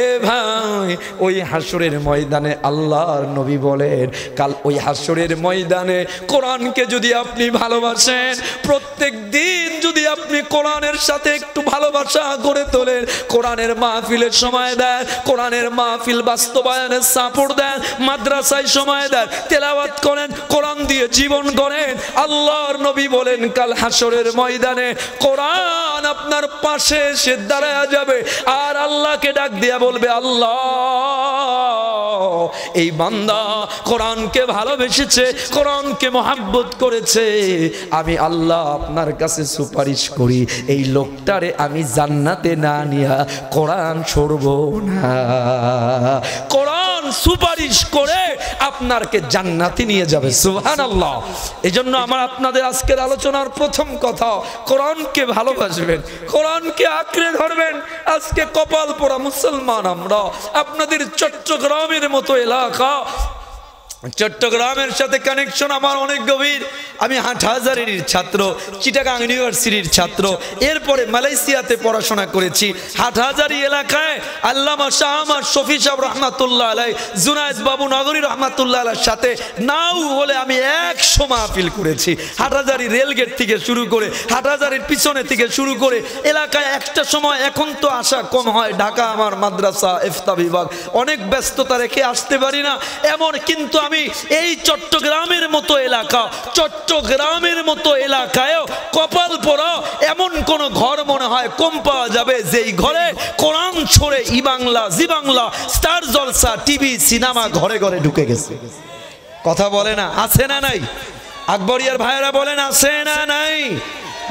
এ ভাই, ওই হাসরের ময়দানে আল্লাহর নবী বলেন, কাল ওই হাসরের ময়দানে কোরআনকে যদি আপনি ভালোবাসেন, প্রত্যেক দিন যদি আপনি কোরআনের সাথে একটু ভালোবাসা করে তোলেন, কোরআনের মাহফিলের সময় দেন, কোরআনের মাহফিল বাস্তবায়নের সাপোর্ট দেন, মাদ্রাসায় সময় দেন, তেলাওয়াত করেন, কোরআন দিয়ে জীবন গড়েন, আল্লাহর নবী বলেন কাল হাসরের ময়দানে কোরআন আপনার পাশে এসে দাঁড়ায়া যাবে আর আল্লাহকে ডাক দিয়া বলবে, আল্লাহ এই বান্দা কোরআনকে ভালোবেসেছে, কোরআনকে মহব্বত করেছে, আমি আল্লাহ আপনার কাছে সুপারিশ করি এই লোকটারে আমি জান্নাতে না নিয়া কোরআন ছড়ব না, কোরআন সুপারিশ করে আপনাকে জান্নাতে নিয়ে যাবে। সুবহানাল্লাহ। এজন্য আমার আপনাদের আজকের আলোচনার প্রথম কথা, কোরআনকে ভালোবাসবেন, কোরআনকে আঁকড়ে ধরবেন। আজকে কপাল পোড়া মুসলমান আমরা। আপনাদের চট্টগ্রামের মতো এলাকা, চট্টগ্রামের সাথে কানেকশন আমার অনেক গভীর। আমি হাটহাজারীর ছাত্র, চিটাগাং ইউনিভার্সিটির ছাত্র, এরপরে মালয়েশিয়াতে পড়াশোনা করেছি। হাটহাজারী এলাকায় আল্লামা শাহ আহমদ শফি সাহেব রহমাতুল্লাহ আলাই, জুনায়েদ বাবু নগরী রহমাতুল্লাহ আলাইর সাথে নাও হলে আমি 100 মাহফিল করেছি। হাটহাজারী রেলগেট থেকে শুরু করে, হাটহাজারীর পিছনে থেকে শুরু করে এলাকায় একটা সময়, এখন তো আসা কম হয়, ঢাকা আমার মাদ্রাসা ইফতা বিভাগ, অনেক ব্যস্ততা রেখে আসতে পারি না এমন। কিন্তু আমি এই চট্টগ্রামের মতো এলাকা, চট্টগ্রামের মতো এলাকায়ও কপাল পোড়া এমন কোন ঘর মনে হয় কম পাওয়া যাবে যেই ঘরে কোরআন ছড়ে ই বাংলা, জি বাংলা, স্টার জলসা, টিভি, সিনেমা ঘরে ঘরে ঢুকে গেছে। কথা বলে না, আছে না নাই? আকবরিয়ার ভাইরা বলেন আছে না নাই?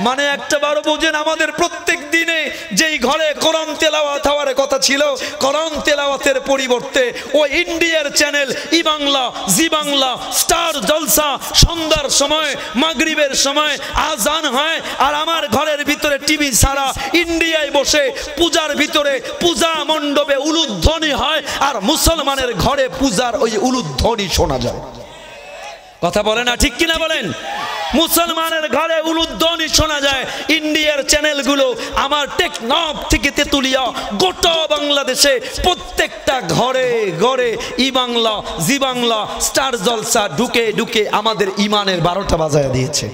মানে একটা বারো বোঝেন, আমাদের প্রত্যেক দিনে যেই ঘরে কোরআন তেলাওয়াত হওয়ার কথা ছিল, কোরআন তেলাওয়াতের পরিবর্তে ও ইন্ডিয়ার চ্যানেল ই বাংলা, জি বাংলা, স্টার জলসা, সন্ধ্যার সময়, মাগরিবের সময় আজান হয়, আর আমার ঘরের ভিতরে টিভি ছাড়া ইন্ডিয়ায় বসে পূজার ভিতরে পূজা মণ্ডপে উলুধ্বনি হয়, আর মুসলমানের ঘরে পূজার ওই উলুধ্বনি শোনা যায়। কথা বলে না, ঠিক কিনা বলেন? মুসলমানের ঘরে উলুধ্বনি শোনা যায়। ইন্ডিয়ার চ্যানেলগুলো আমার টেকনাফ থেকে তেতুলিয়া গোটা বাংলাদেশে প্রত্যেকটা ঘরে ঘরে ই বাংলা, জি বাংলা, স্টার জলসা ঢুকে ঢুকে আমাদের ইমানের 12টা বাজায় দিয়েছে।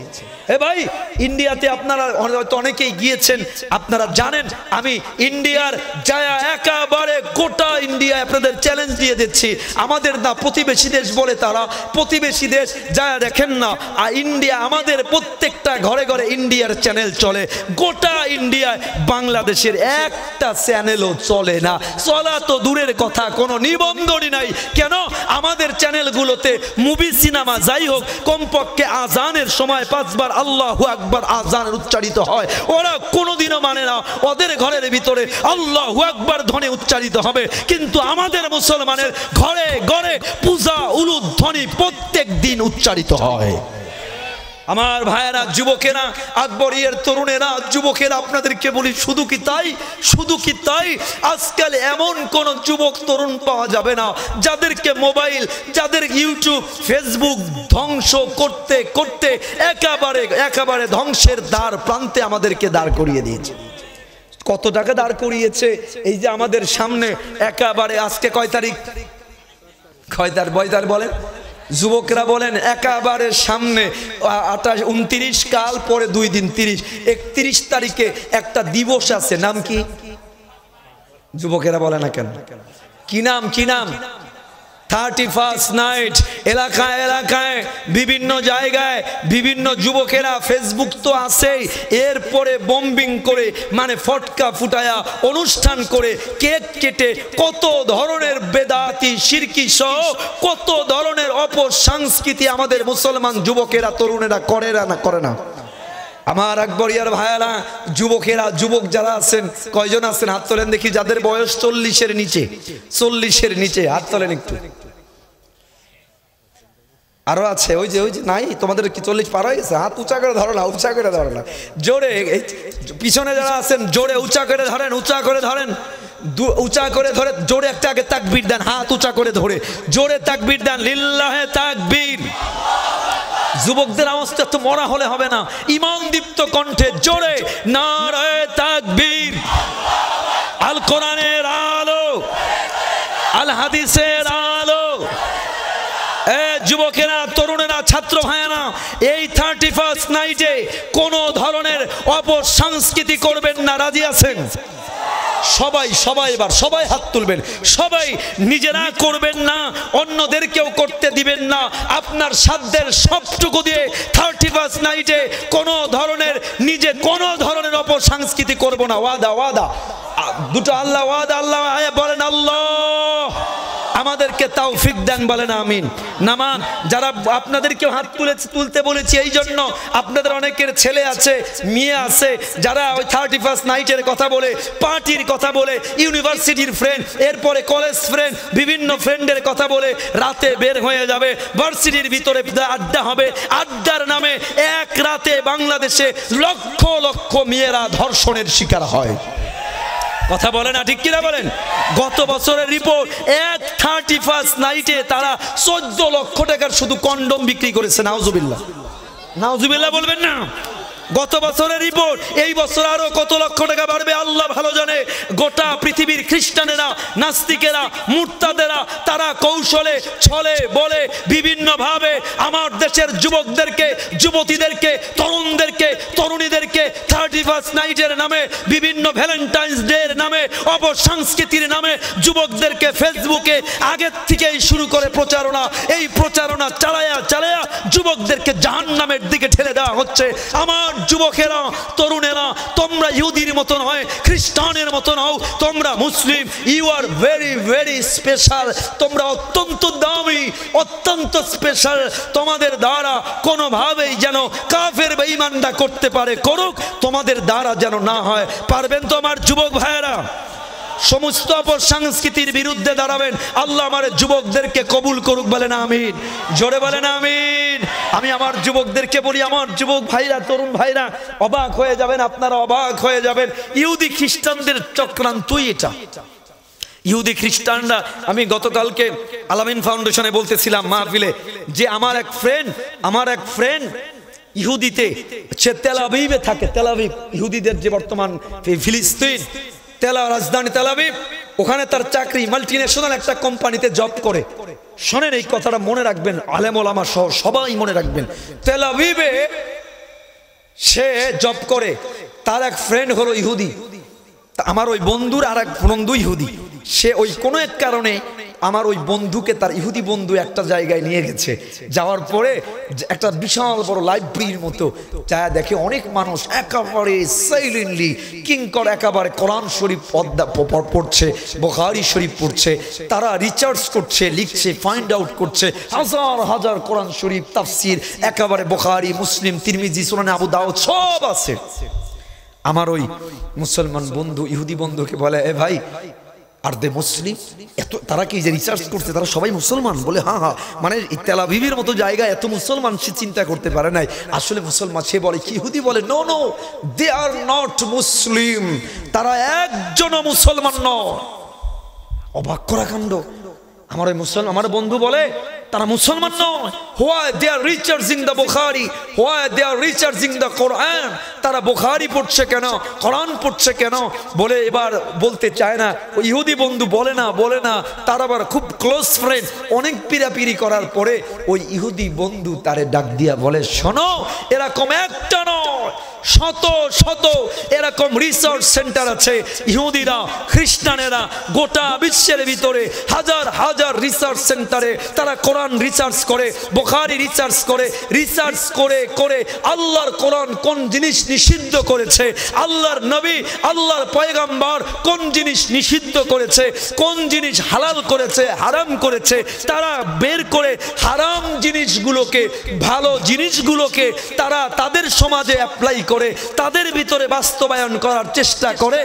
এ ভাই, ইন্ডিয়াতে আপনারা হয়তো অনেকেই গিয়েছেন, আপনারা জানেন আমি ইন্ডিয়ার যায়া একেবারে গোটা ইন্ডিয়া আপনাদের চ্যালেঞ্জ দিয়ে দিচ্ছি। আমাদের না প্রতিবেশী দেশ বলে তারা, প্রতিবেশী দেশ যায়া দেখেন না, আর ইন্ডিয়া আমাদের প্রত্যেকটা ঘরে ঘরে ইন্ডিয়ার চ্যানেল চলে। গোটা ইন্ডিয়ায় বাংলাদেশের একটা চ্যানেলও চলে না। চলা তো দূরের কথা, কোনো নিবন্ধনই নাই। কেন? আমাদের চ্যানেলগুলোতে মুভি, সিনেমা যাই হোক, কমপক্ষে আজানের সময় 5 বার আল্লাহু আকবার আজান উচ্চারিত হয়। ওরা কোনোদিনও মানে না ওদের ঘরের ভিতরে আল্লাহু আকবার ধ্বনি উচ্চারিত হবে, কিন্তু আমাদের মুসলমানের ঘরে ঘরে পূজা উলুধ্বনি প্রত্যেক দিন উচ্চারিত হয়। আমার ভাইয়েরা, যুবকেরা, আকবরিয়ার তরুণেরা, যুবকেরা, আপনাদেরকে বলি, শুধু কি তাই? শুধু কি তাই? আজকাল এমন কোন যুবক তরুণ পাওয়া যাবে না যাদেরকে মোবাইল, যাদের ইউটিউব, ফেসবুক ধ্বংস করতে করতে একেবারে একেবারে ধ্বংসের দ্বার প্রান্তে আমাদেরকে দাঁড় করিয়ে দিয়েছে। কত টাকা দাঁড় করিয়েছে? এই যে আমাদের সামনে একেবারে, আজকে কয় তারিখ? কয় তারিখ? বলেন যুবকরা বলেন। একেবারে সামনে 28, 29, কাল পরে 2 দিন 30, 31 তারিখে একটা দিবস আছে। নাম কি? যুবকেরা বলে না কেন? কি নাম? কি নাম? 31st night. এলাকায় এলাকায় বিভিন্ন জায়গায় বিভিন্ন যুবকেরা, ফেসবুক তো আছেই, এরপরে বম্বিং করে, মানে ফটকা ফুটায়া অনুষ্ঠান করে, কেক কেটে, কত ধরনের বেদাতি, শিরকি সহ কত ধরনের অপসংস্কৃতি আমাদের মুসলমান যুবকেরা, তরুণেরা করে না? করে না? আমার আকবরিয়ার ভাইয়ারা, যুবকেরা, যুবক যারা আছেন, কয়জন আছেন হাত তোলেন দেখি, যাদের বয়স 40-এর নিচে? 40-এর নিচে হাত তোলেন একটু। আরো আছে? ওই যে নাই, তোমাদের কি 40 পার হয়ে গেছে? হাত উঁচা করে ধরো না, উঁচা করে ধরো না, জোরে। পিছনে যারা আছেন জোরে উঁচা করে ধরেন, উঁচা করে ধরেন, উঁচা করে ধরে জোরে একটা আগে তাকবীর দেন, হাত উঁচা করে ধরে জোরে তাকবীর দেন, লিল্লাহে তাকবীর। যুবকদের আওয়াজটা তো মরা হলে হবে না, ঈমান দীপ্ত কণ্ঠে জোরে নারায়ে তাকবীর। আল কোরআনের আলো, আল হাদিসের আলো। যুবকেরা, তরুণেরা, ছাত্র ভাইয়েরা, এই 31st নাইটে কোনো ধরনের অপসংস্কৃতি করবেন না। রাজি আছেন? সবাই সবাই এবার সবাই হাত তুলবেন। সবাই নিজেরা করবেন না, অন্যদেরকেও করতে দিবেন না। আপনার সাধ্যের সবটুকু দিয়ে 31st নাইটে কোনো ধরনের নিজে কোনো ধরনের অপসংস্কৃতি করব না। ওয়াদা, ওয়াদা দুটো। আল্লাহ ওয়াদা, আল্লাহ বলেন আল্লাহ। আমাদেরকে তৌফিক দেন, বলেন আমিন। নামান যারা আপনাদেরকে হাত তুলতে বলেছি এই জন্য, আপনাদের অনেকের ছেলে আছে, মেয়ে আছে, যারা ওই 31st নাইটের কথা বলে, পার্টির কথা বলে, ইউনিভার্সিটির ফ্রেন্ড, এরপরে কলেজ ফ্রেন্ড, বিভিন্ন ফ্রেন্ডের কথা বলে রাতে বের হয়ে যাবে, ভার্সিটির ভিতরে আড্ডা হবে। আড্ডার নামে এক রাতে বাংলাদেশে লক্ষ লক্ষ মেয়েরা ধর্ষণের শিকার হয়। কথা বলে না, ঠিক কিনা বলেন? গত বছরের রিপোর্ট, এক 31st নাইটে তারা 14 লক্ষ টাকার শুধু কন্ডম বিক্রি করেছে। নাউজুবিল্লাহ, নাউজুবিল্লাহ বলবেন না। গত বছরের রিপোর্ট, এই বছর আরো কত লক্ষ টাকা বাড়বে আল্লাহ ভালো জানে। গোটা পৃথিবীর খ্রিস্টানেরা, নাস্তিকেরা, মুরতাদেরা তারা কৌশলে, ছলে বলে বিভিন্ন ভাবে আমার দেশের যুবকদেরকে, যুবতীদেরকে, তরুণদেরকে, তরুণীদেরকে 31st নাইটের নামে, বিভিন্ন ভ্যালেন্টাইন্স ডে এর নামে, অপসংস্কৃতির নামে যুবকদেরকে ফেসবুকে আগের থেকেই শুরু করে প্রচারণা, এই প্রচারণা চালায়া চালায়া যুবকদেরকে জাহান্নামের দিকে ঠেলে দেওয়া হচ্ছে। আমার যুবকেরা, তরুণেরা, তোমরা ইহুদির মতো নয়, খ্রিস্টানের মতো নও, তোমরা Muslim. You are very very special. তোমরা অত্যন্ত দামি, অত্যন্ত স্পেশাল। তোমাদের দ্বারা কোনোভাবেই যেন কাফের বেঈমানরা করতে পারে, করুক, তোমাদের দ্বারা যেন না হয়। পারবেন তো আমার যুবক ভাইয়েরা? সমস্ত অপসংস্কৃতির বিরুদ্ধে দাঁড়াবেন। আল্লাহ আমার যুবকদেরকে কবুল করুক, বলেন আমিন। জোরে বলেন আমিন। আমি আমার যুবকদেরকে বলি, আমার যুবক ভাইরা, তরুণ ভাইরা, অবাক হয়ে যাবেন, আপনারা অবাক হয়ে যাবেন। ইহুদি খ্রিস্টানদের চক্রান্তই এটা। ইহুদি খ্রিস্টানরা, আমি গতকালকে আলামিন ফাউন্ডেশনে বলতেছিলাম মাহফিলে, যে আমার এক ফ্রেন্ড ইহুদিতে, সে তেল আবিবে থাকে। তেল আবিব ইহুদিদের যে বর্তমান ফিলিস্তিন, রাজধানী তেল আবিব, ওখানে তার চাকরি, মাল্টিন্যাশনাল একটা কোম্পানিতে জব করে। শোনেন, এই কথাটা মনে রাখবেন, আলেম ওলামা সহ সবাই মনে রাখবেন। তেল আবিবে সে জব করে, তার এক ফ্রেন্ড হলো ইহুদি। আমার ওই বন্ধুর আর এক বন্ধু ইহুদি। সে ওই কোনো এক কারণে আমার ওই বন্ধুকে, তার ইহুদি বন্ধু একটা জায়গায় নিয়ে গেছে। যাওয়ার পরে একটা বিশাল বড় লাইব্রেরির মতো যা দেখে, অনেক মানুষ একেবারে সাইলেন্টলি কিংকর একেবারে কোরআন শরীফ পড়ছে, বুখারী শরীফ পড়ছে, তারা রিসার্চ করছে, লিখছে, ফাইন্ড আউট করছে। হাজার হাজার কোরআন শরীফ, তাফসির, একেবারে বুখারী, মুসলিম, তিরমিজি, সুনানে আবু দাউদ সব আছে। আমার ওই মুসলমান বন্ধু ইহুদি বন্ধুকে বলে, এ ভাই, আর দে মুসলিম, এত তারা কি যে রিসার্চ করছে, তারা সবাই মুসলমান? বলে হ্যাঁ হ্যাঁ। মানে তেল আবিবের মতো জায়গায় এত মুসলমান সে চিন্তা করতে পারে নাই, আসলে মুসলমান। সে বলে কি, ইহুদি বলে no no, they are not Muslim, তারা একজনও মুসলমান নয়। অবাক করা কাণ্ড। আমার ওই আমার বন্ধু বলে তারা মুসলমান নয়। Why they are researching the Bukhari, why they are researching the Quran. তারা বুখারী পড়ছে কেন, কোরআন পড়ছে কেন? বলে এবার বলতে চায় না। ওই ইহুদি বন্ধু বলে না, তার আবার খুব ক্লোজ ফ্রেন্ড। অনেক পিরাপিরি করার পরে ওই ইহুদি বন্ধু তারে ডাক দিয়া বলে, শোনো, এরকম একটা নয়, শত শত এরকম রিসার্চ সেন্টার আছে। ইহুদিরা, খ্রিস্টানেরা গোটা বিশ্বের ভিতরে হাজার হাজার রিসার্চ সেন্টারে তারা কোরআন রিসার্চ করে, বুখারী রিসার্চ করে করে আল্লাহর কোরআন কোন জিনিস নিষিদ্ধ করেছে, আল্লাহর নবী, আল্লাহর পয়গম্বর কোন জিনিস নিষিদ্ধ করেছে, কোন জিনিস হালাল করেছে, হারাম করেছে, তারা বের করে হারাম জিনিসগুলোকে, ভালো জিনিসগুলোকে তারা তাদের সমাজে অ্যাপ্লাই করে, তাদের ভিতরে বাস্তবায়ন করার চেষ্টা করে।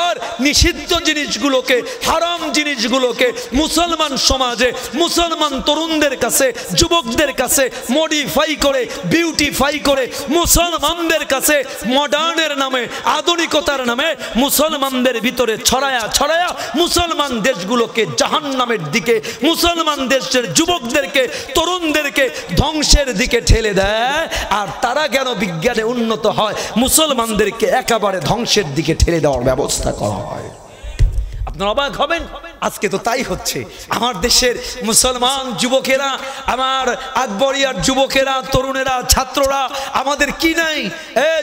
আর নিষিদ্ধ জিনিসগুলোকে, হারাম জিনিসগুলোকে মুসলমান সমাজে, মুসলমান তরুণদের কাছে, যুবকদের কাছে মডিফাই করে, বিউটিফাই করে মুসলমানদের কাছে মডার্নের নামে, আধুনিকতার নামে মুসলমানদের ভিতরে ছড়ায়া ছড়ায়া মুসলমান দেশগুলোকে জাহান্নামের দিকে, মুসলমান দেশের যুবকদেরকে, তরুণদেরকে ধ্বংসের দিকে ঠেলে দেয়। আর তারা কেন বিজ্ঞানে উন্নত হয়, মুসলমানদেরকে একেবারে ধ্বংসের দিকে ঠেলে দেওয়ার ব্যবস্থা করা হয়। আপনারা অবাক হবেন, আজকে তো তাই হচ্ছে। আমার দেশের মুসলমান যুবকেরা, আমার আকবরিয়ার যুবকেরা, তরুণেরা, ছাত্ররা, আমাদের কি নাই?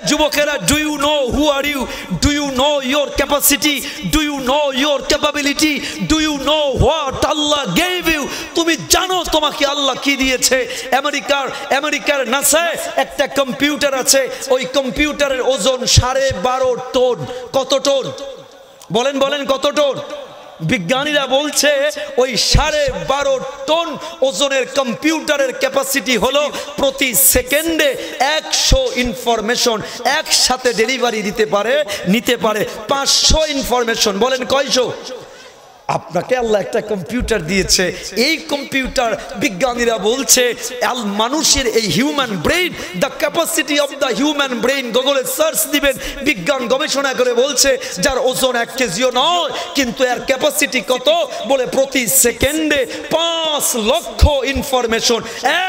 যুবকেরা, do you know who are you? Do you know your capacity? Do you know your capability? Do you know what Allah gave you? তুমি জানো তোমাকে আল্লাহ কি দিয়েছে? আমেরিকার নাসায় একটা কম্পিউটার আছে, ওই কম্পিউটারের ওজন 12.5 টন। কত টন? বলেন কত টন? বিজ্ঞানীরা বলছে ওই 12.5 টন ওজনের কম্পিউটারের ক্যাপাসিটি হলো প্রতি সেকেন্ডে 100 ইনফরমেশন একসাথে ডেলিভারি নিতে পারে 500 ইনফরমেশন। বলেন কয়শো? আপনাকে আল্লাহ একটা কম্পিউটার দিয়েছে, এই কম্পিউটার বিজ্ঞানীরা বলছে মানুষের এই human brain, the capacity of the human brain, গুগলে সার্চ দিবেন, বিজ্ঞান গবেষণা করে বলছে যার ওজন 1 কেজিও নয়, কিন্তু এর ক্যাপাসিটি কত? বলে প্রতি সেকেন্ডে 5 লক্ষ ইনফরমেশন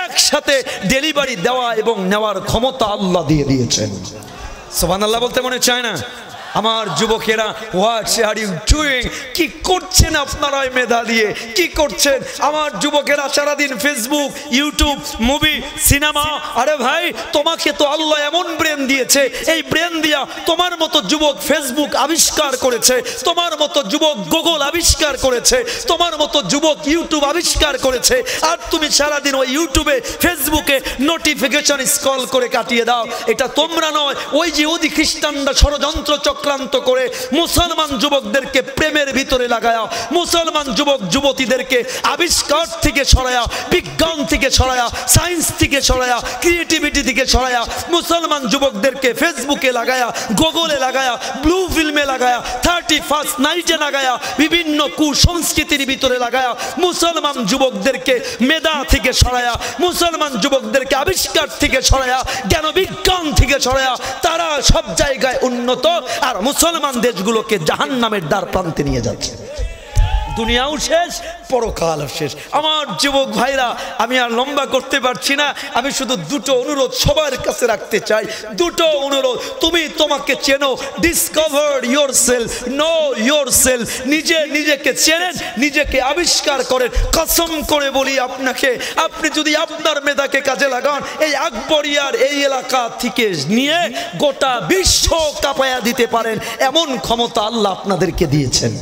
একসাথে ডেলিভারি দেওয়া এবং নেওয়ার ক্ষমতা আল্লাহ দিয়ে দিয়েছেন। সুবহানাল্লাহ বলতে মনে চায় না? আমার যুবকেরা, হোয়াট আর ইউ ডুইং? কি করছেন আপনারা ওই মেধা দিয়ে? কি করছেন আমার যুবকেরা? সারাদিন ফেসবুক, ইউটিউব, মুভি, সিনেমা। আরে ভাই, তোমাকে তো আল্লাহ এমন ব্রেন দিয়েছে, এই ব্রেন দিয়া তোমার মতো যুবক ফেসবুক আবিষ্কার করেছে, তোমার মতো যুবক গুগল আবিষ্কার করেছে, তোমার মতো যুবক ইউটিউব আবিষ্কার করেছে, আর তুমি সারাদিন ওই ইউটিউবে ফেসবুকে নোটিফিকেশন স্ক্রল করে কাটিয়ে দাও। এটা তোমরা নয়, ওই যে ওদি খ্রিস্টানরা ষড়যন্ত্র চক্রান্ত করে মুসলমান যুবকদেরকে প্রেমের ভিতরে লাগায়া, মুসলমান যুবক যুবতীদেরকে আবিষ্কার থেকে সরায়া, বিজ্ঞান থেকে সরায়া, সায়েন্স থেকে সরায়া, ক্রিয়েটিভিটি থেকে সরায়া, মুসলমান যুবকদেরকে ফেসবুকে লাগায়া, গুগলে লাগায়া, ব্লু ফিল্মে লাগায়া, 31st নাইটে লাগায়া, বিভিন্ন কুসংস্কৃতির ভিতরে লাগায়া, মুসলমান যুবকদেরকে মেধা থেকে সরায়া, মুসলমান যুবকদেরকে আবিষ্কার থেকে সরায়া, জ্ঞান বিজ্ঞান থেকে সরায়া, তারা সব জায়গায় উন্নত, আর মুসলমান দেশগুলোকে জাহান্নামের দ্বার প্রান্তে নিয়ে যাচ্ছে। দুনিয়াও শেষ, পরকাল শেষ। আমার যুবক ভাইরা, আমি আর লম্বা করতে পারছি না, আমি শুধু দুটো অনুরোধ সবার কাছে রাখতে চাই, দুটো অনুরোধ। তুমি তোমাকে চেনো, ডিসকভার ইয়োরসেলফ, নো ইয়োরসেলফ, নিজেকে চেনেন, নিজেকে আবিষ্কার করেন। কসম করে বলি আপনাকে, আপনি যদি আপনার মেধাকে কাজে লাগান, এই আকবরিয়ার এই এলাকা থেকে নিয়ে গোটা বিশ্ব কাঁপায়া দিতে পারেন, এমন ক্ষমতা আল্লাহ আপনাদেরকে দিয়েছেন।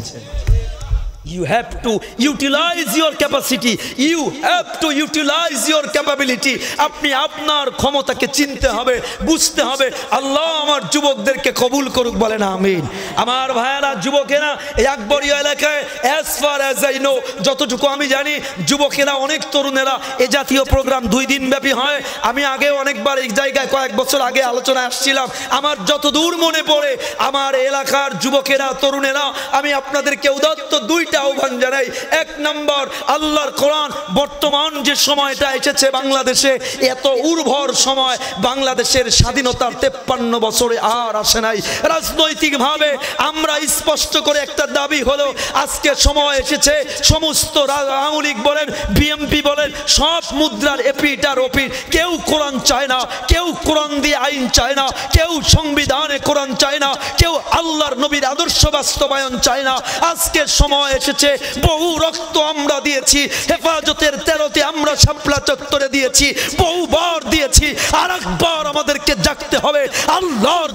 You have to utilize your capacity. You have to utilize your capability. আপনি আপনার ক্ষমতাকে চিনতে হবে, বুঝতে হবে। আল্লাহ আমার যুবকদেরকে কবুল করুক, বলেন আমিন। আমার ভাইয়েরা, যুবকেরা, এই আকবরিয়া এলাকায় as far as I know, যতটুকু আমি জানি, যুবকেরা অনেক তরুণেরা এ জাতীয় প্রোগ্রাম 2 দিন ব্যাপী হয়। আমি আগেও অনেকবার এই জায়গায় কয়েক বছর আগে আলোচনায় আসছিলাম। আমার যতদূর মনে পড়ে, আমার এলাকার যুবকেরা, তরুণেরা, আমি আপনাদেরকে উদাত্ত 2টা আহ্বান জানাই। 1 নম্বর, আল্লাহর কোরআন বর্তমান যে সময়টা এসেছে বাংলাদেশে, এত উর্বর সময় বাংলাদেশের স্বাধীনতার 53 বছরে আর আসে নাই। রাজনৈতিকভাবে আমরা স্পষ্ট করে একটা দাবি হলো, আজকে সময় এসেছে সমস্ত আওয়ামী লীগ বলেন, বিএনপি বলেন, সব মুদ্রার এপিট আর ওপিট। কেউ কোরআন চায় না, কেউ কোরআন দিয়ে আইন চায় না, কেউ সংবিধানে কোরআন চায় না, কেউ আল্লাহর নবীর আদর্শ বাস্তবায়ন চায় না। আজকে সময় এসেছে, বহু রক্ত আমরা দিয়েছি, হেফাজতের 13তে আমরা শাপলা চত্বরে দিয়েছি, বহুবার দিয়েছি, আর একবার আমাদেরকে জাগতে হবে। আল্লাহর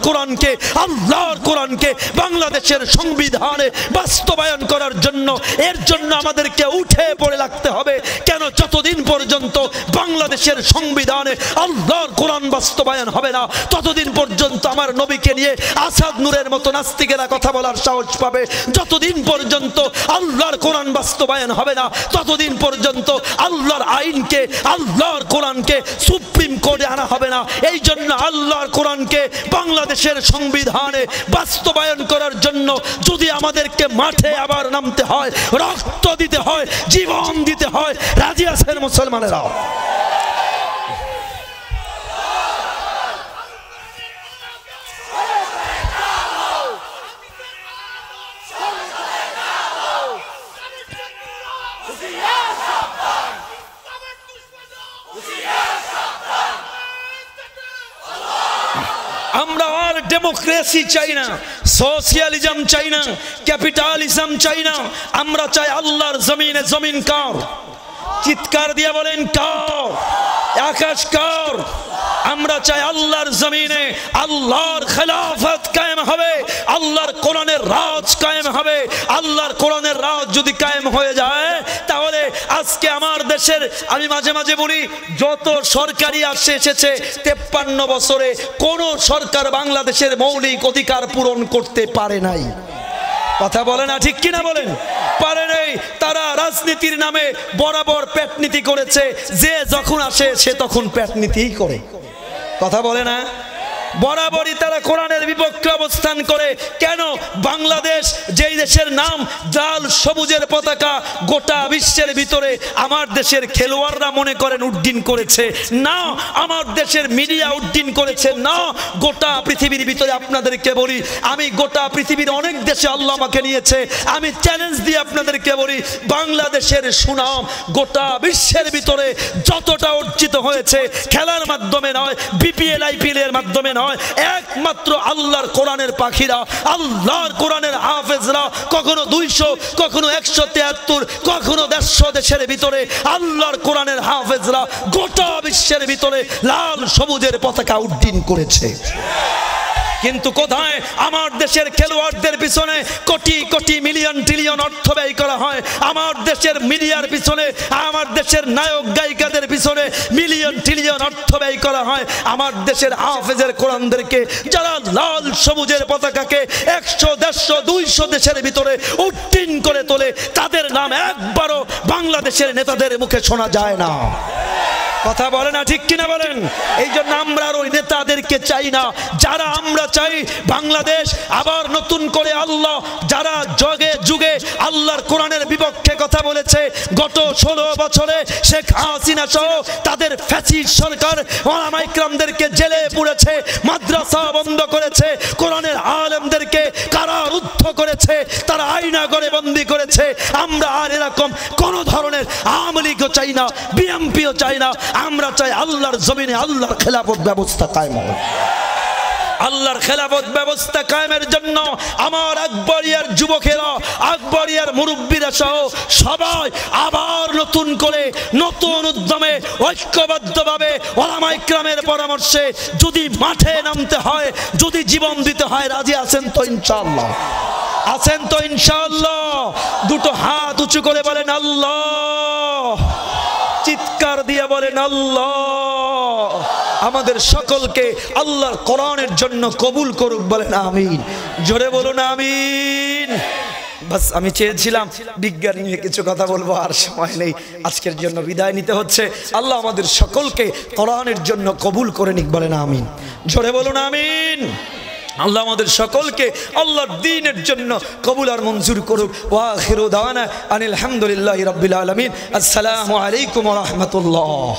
কোরআনকে বাংলাদেশের সংবিধানে বাস্তবায়ন করার জন্য, এর জন্য আমাদেরকে উঠে পড়ে লাগতে হবে। কেন? যতদিন পর্যন্ত বাংলাদেশের সংবিধানে আল্লাহর কোরআন বাস্তবায়ন হবে না, ততদিন পর্যন্ত আমার নবীকে নিয়ে আসাদ নূরের মতো নাস্তিকেরা কথা বলার সাহস পাবে। যতদিন পর্যন্ত আল্লাহর কোরআন বাস্তবায়ন হবে না, ততদিন পর্যন্ত আল্লাহর আইনকে, আল্লাহর কোরআনকে সুপ্রিম কোর্টে আনা হবে না। এই জন্য আল্লাহর কোরআনকে বাংলাদেশের সংবিধানে বাস্তবায়ন করার জন্য যদি আমাদেরকে মাঠে আবার নামতে হয়, রক্ত দিতে হয়, জীবন দিতে হয়, রাজি আছেন মুসলমানেরা? আমরা আর ডেমোক্রেসি চাই না, সোশিয়ালিজম চাই না, ক্যাপিটালিজম চাই না। আমরা চাই আল্লাহর জমিনে জমিন কার? চিৎকার দিয়ে বলেন কার? আকাশ কার? আমরা চাই আল্লাহর জমিনে আল্লাহর খেলাফত কায়েম হবে, আল্লাহর কোরআনের রাজ কায়েম হবে। আল্লাহর কোরআনের রাজ যদি কায়েম হয়ে যায়, তাহলে আজকে আমার দেশের, আমি মাঝে মাঝে বলি, যত সরকারি এসেছে 53 বছরে কোন সরকার বাংলাদেশের মৌলিক অধিকার পূরণ করতে পারে নাই। কথা বলে না, ঠিক কিনা বলেন? পারে নেই। তারা রাজনীতির নামে বরাবর পেটনীতি করেছে, যে যখন আসে সে তখন পেটনীতিই করে। কথা বলে না? বরাবরই তারা কোরআনের বিপক্ষে অবস্থান করে। কেন? বাংলাদেশ যেই দেশের নাম লাল সবুজের পতাকা, গোটা বিশ্বের ভিতরে আমার দেশের খেলোয়াড়রা মনে করেন উড্ডীন করেছে না, আমার দেশের মিডিয়া উড্ডীন করেছে না, গোটা পৃথিবীর ভিতরে। আপনাদেরকে বলি, আমি গোটা পৃথিবীর অনেক দেশে আল্লাহ আমাকে নিয়েছে, আমি চ্যালেঞ্জ দিয়ে আপনাদেরকে বলি, বাংলাদেশের সুনাম গোটা বিশ্বের ভিতরে যতটা অর্জিত হয়েছে খেলার মাধ্যমে নয়, বিপিএল আইপিএল এর মাধ্যমে নয়, একমাত্র আল্লাহর কোরআনের পাখিরা, আল্লাহর কোরআনের হাফেজরা, কখনো 200, কখনো 173, কখনো 150 দেশের ভিতরে আল্লাহর কোরআনের হাফেজরা গোটা বিশ্বের ভিতরে লাল সবুজের পতাকা উড্ডীন করেছে। কিন্তু কোথায়? আমার দেশের খেলোয়াড়দের পিছনে কোটি কোটি মিলিয়ন ট্রিলিয়ন অর্থ ব্যয় করা হয়, আমার দেশের মিডিয়ার পিছনে, আমার দেশের নায়ক গায়িকাদের পিছনে মিলিয়ন ট্রিলিয়ন অর্থ ব্যয় করা হয়। আমার দেশের হাফেজের কোরআনদেরকে যারা লাল সবুজের পতাকাকে 100, 150, 200 দেশের ভিতরে উড্ডীন করে তোলে, তাদের নাম একবারও বাংলাদেশের নেতাদের মুখে শোনা যায় না। কথা বলে না, ঠিক কিনা বলেন? এই জন্য আমরা আর ওই নেতাদেরকে চাই না। যারা আমরা চাই বাংলাদেশ আবার নতুন করে আল্লাহ, যারা যুগে যুগে আল্লাহর কোরআনের বিপক্ষে কথা বলেছে, গত 16 বছরে শেখ হাসিনা সহ তাদের ফ্যাসিস্ট সরকার ওলামা ইকরামদেরকে জেলে পুরেছে, মাদ্রাসা বন্ধ করেছে, কোরআনের আলেমদেরকে কারারুদ্ধ করেছে, তারা আয়না করে বন্দী করেছে। আমরা আর এরকম কোন ধরনের আওয়ামী লীগও চাই না, বিএনপিও চাই না। আমরা চাই আল্লাহর জমিনে আল্লাহর খেলাফত ব্যবস্থা কায়েম হোক। আল্লাহর খেলাফত ব্যবস্থা কায়েমের জন্য আমার আকবরিয়ার যুবকেরা, আকবরিয়ার মুরব্বীরা সহ সবাই আবার নতুন করে, নতুন উদ্যমে, ঐক্যবদ্ধভাবে ওলামা ইকরামের পরামর্শে যদি মাঠে নামতে হয়, যদি জীবন দিতে হয়, রাজি আছেন তো ইনশাআল্লাহ? আছেন তো ইনশাআল্লাহ? দুটো হাত উঁচু করে বলেন আল্লাহ, চিৎকার দিয়ে বলেন আল্লাহ। আমাদের সকলকে আল্লাহর কোরআনের জন্য কবুল করুক, বলেন আমিন। জোরে বলুন আমিন। বাস আমি চেয়েছিলাম বিজ্ঞান নিয়ে কিছু কথা বলবো, আর সময় নেই, আজকের জন্য বিদায় নিতে হচ্ছে। আল্লাহ আমাদের সকলকে কোরআনের জন্য কবুল করে নিক, বলেন আমিন। জোরে বলুন আমিন। আল্লাহ আমাদের সকলকে আল্লাহর দ্বীনের জন্য কবুল আর মঞ্জুর করুক। ওয়া আখিরু দাওয়ানা আনিল হামদুলিল্লাহি রাব্বিল আলামিন। আসসালামু আলাইকুম ওয়া রাহমাতুল্লাহ।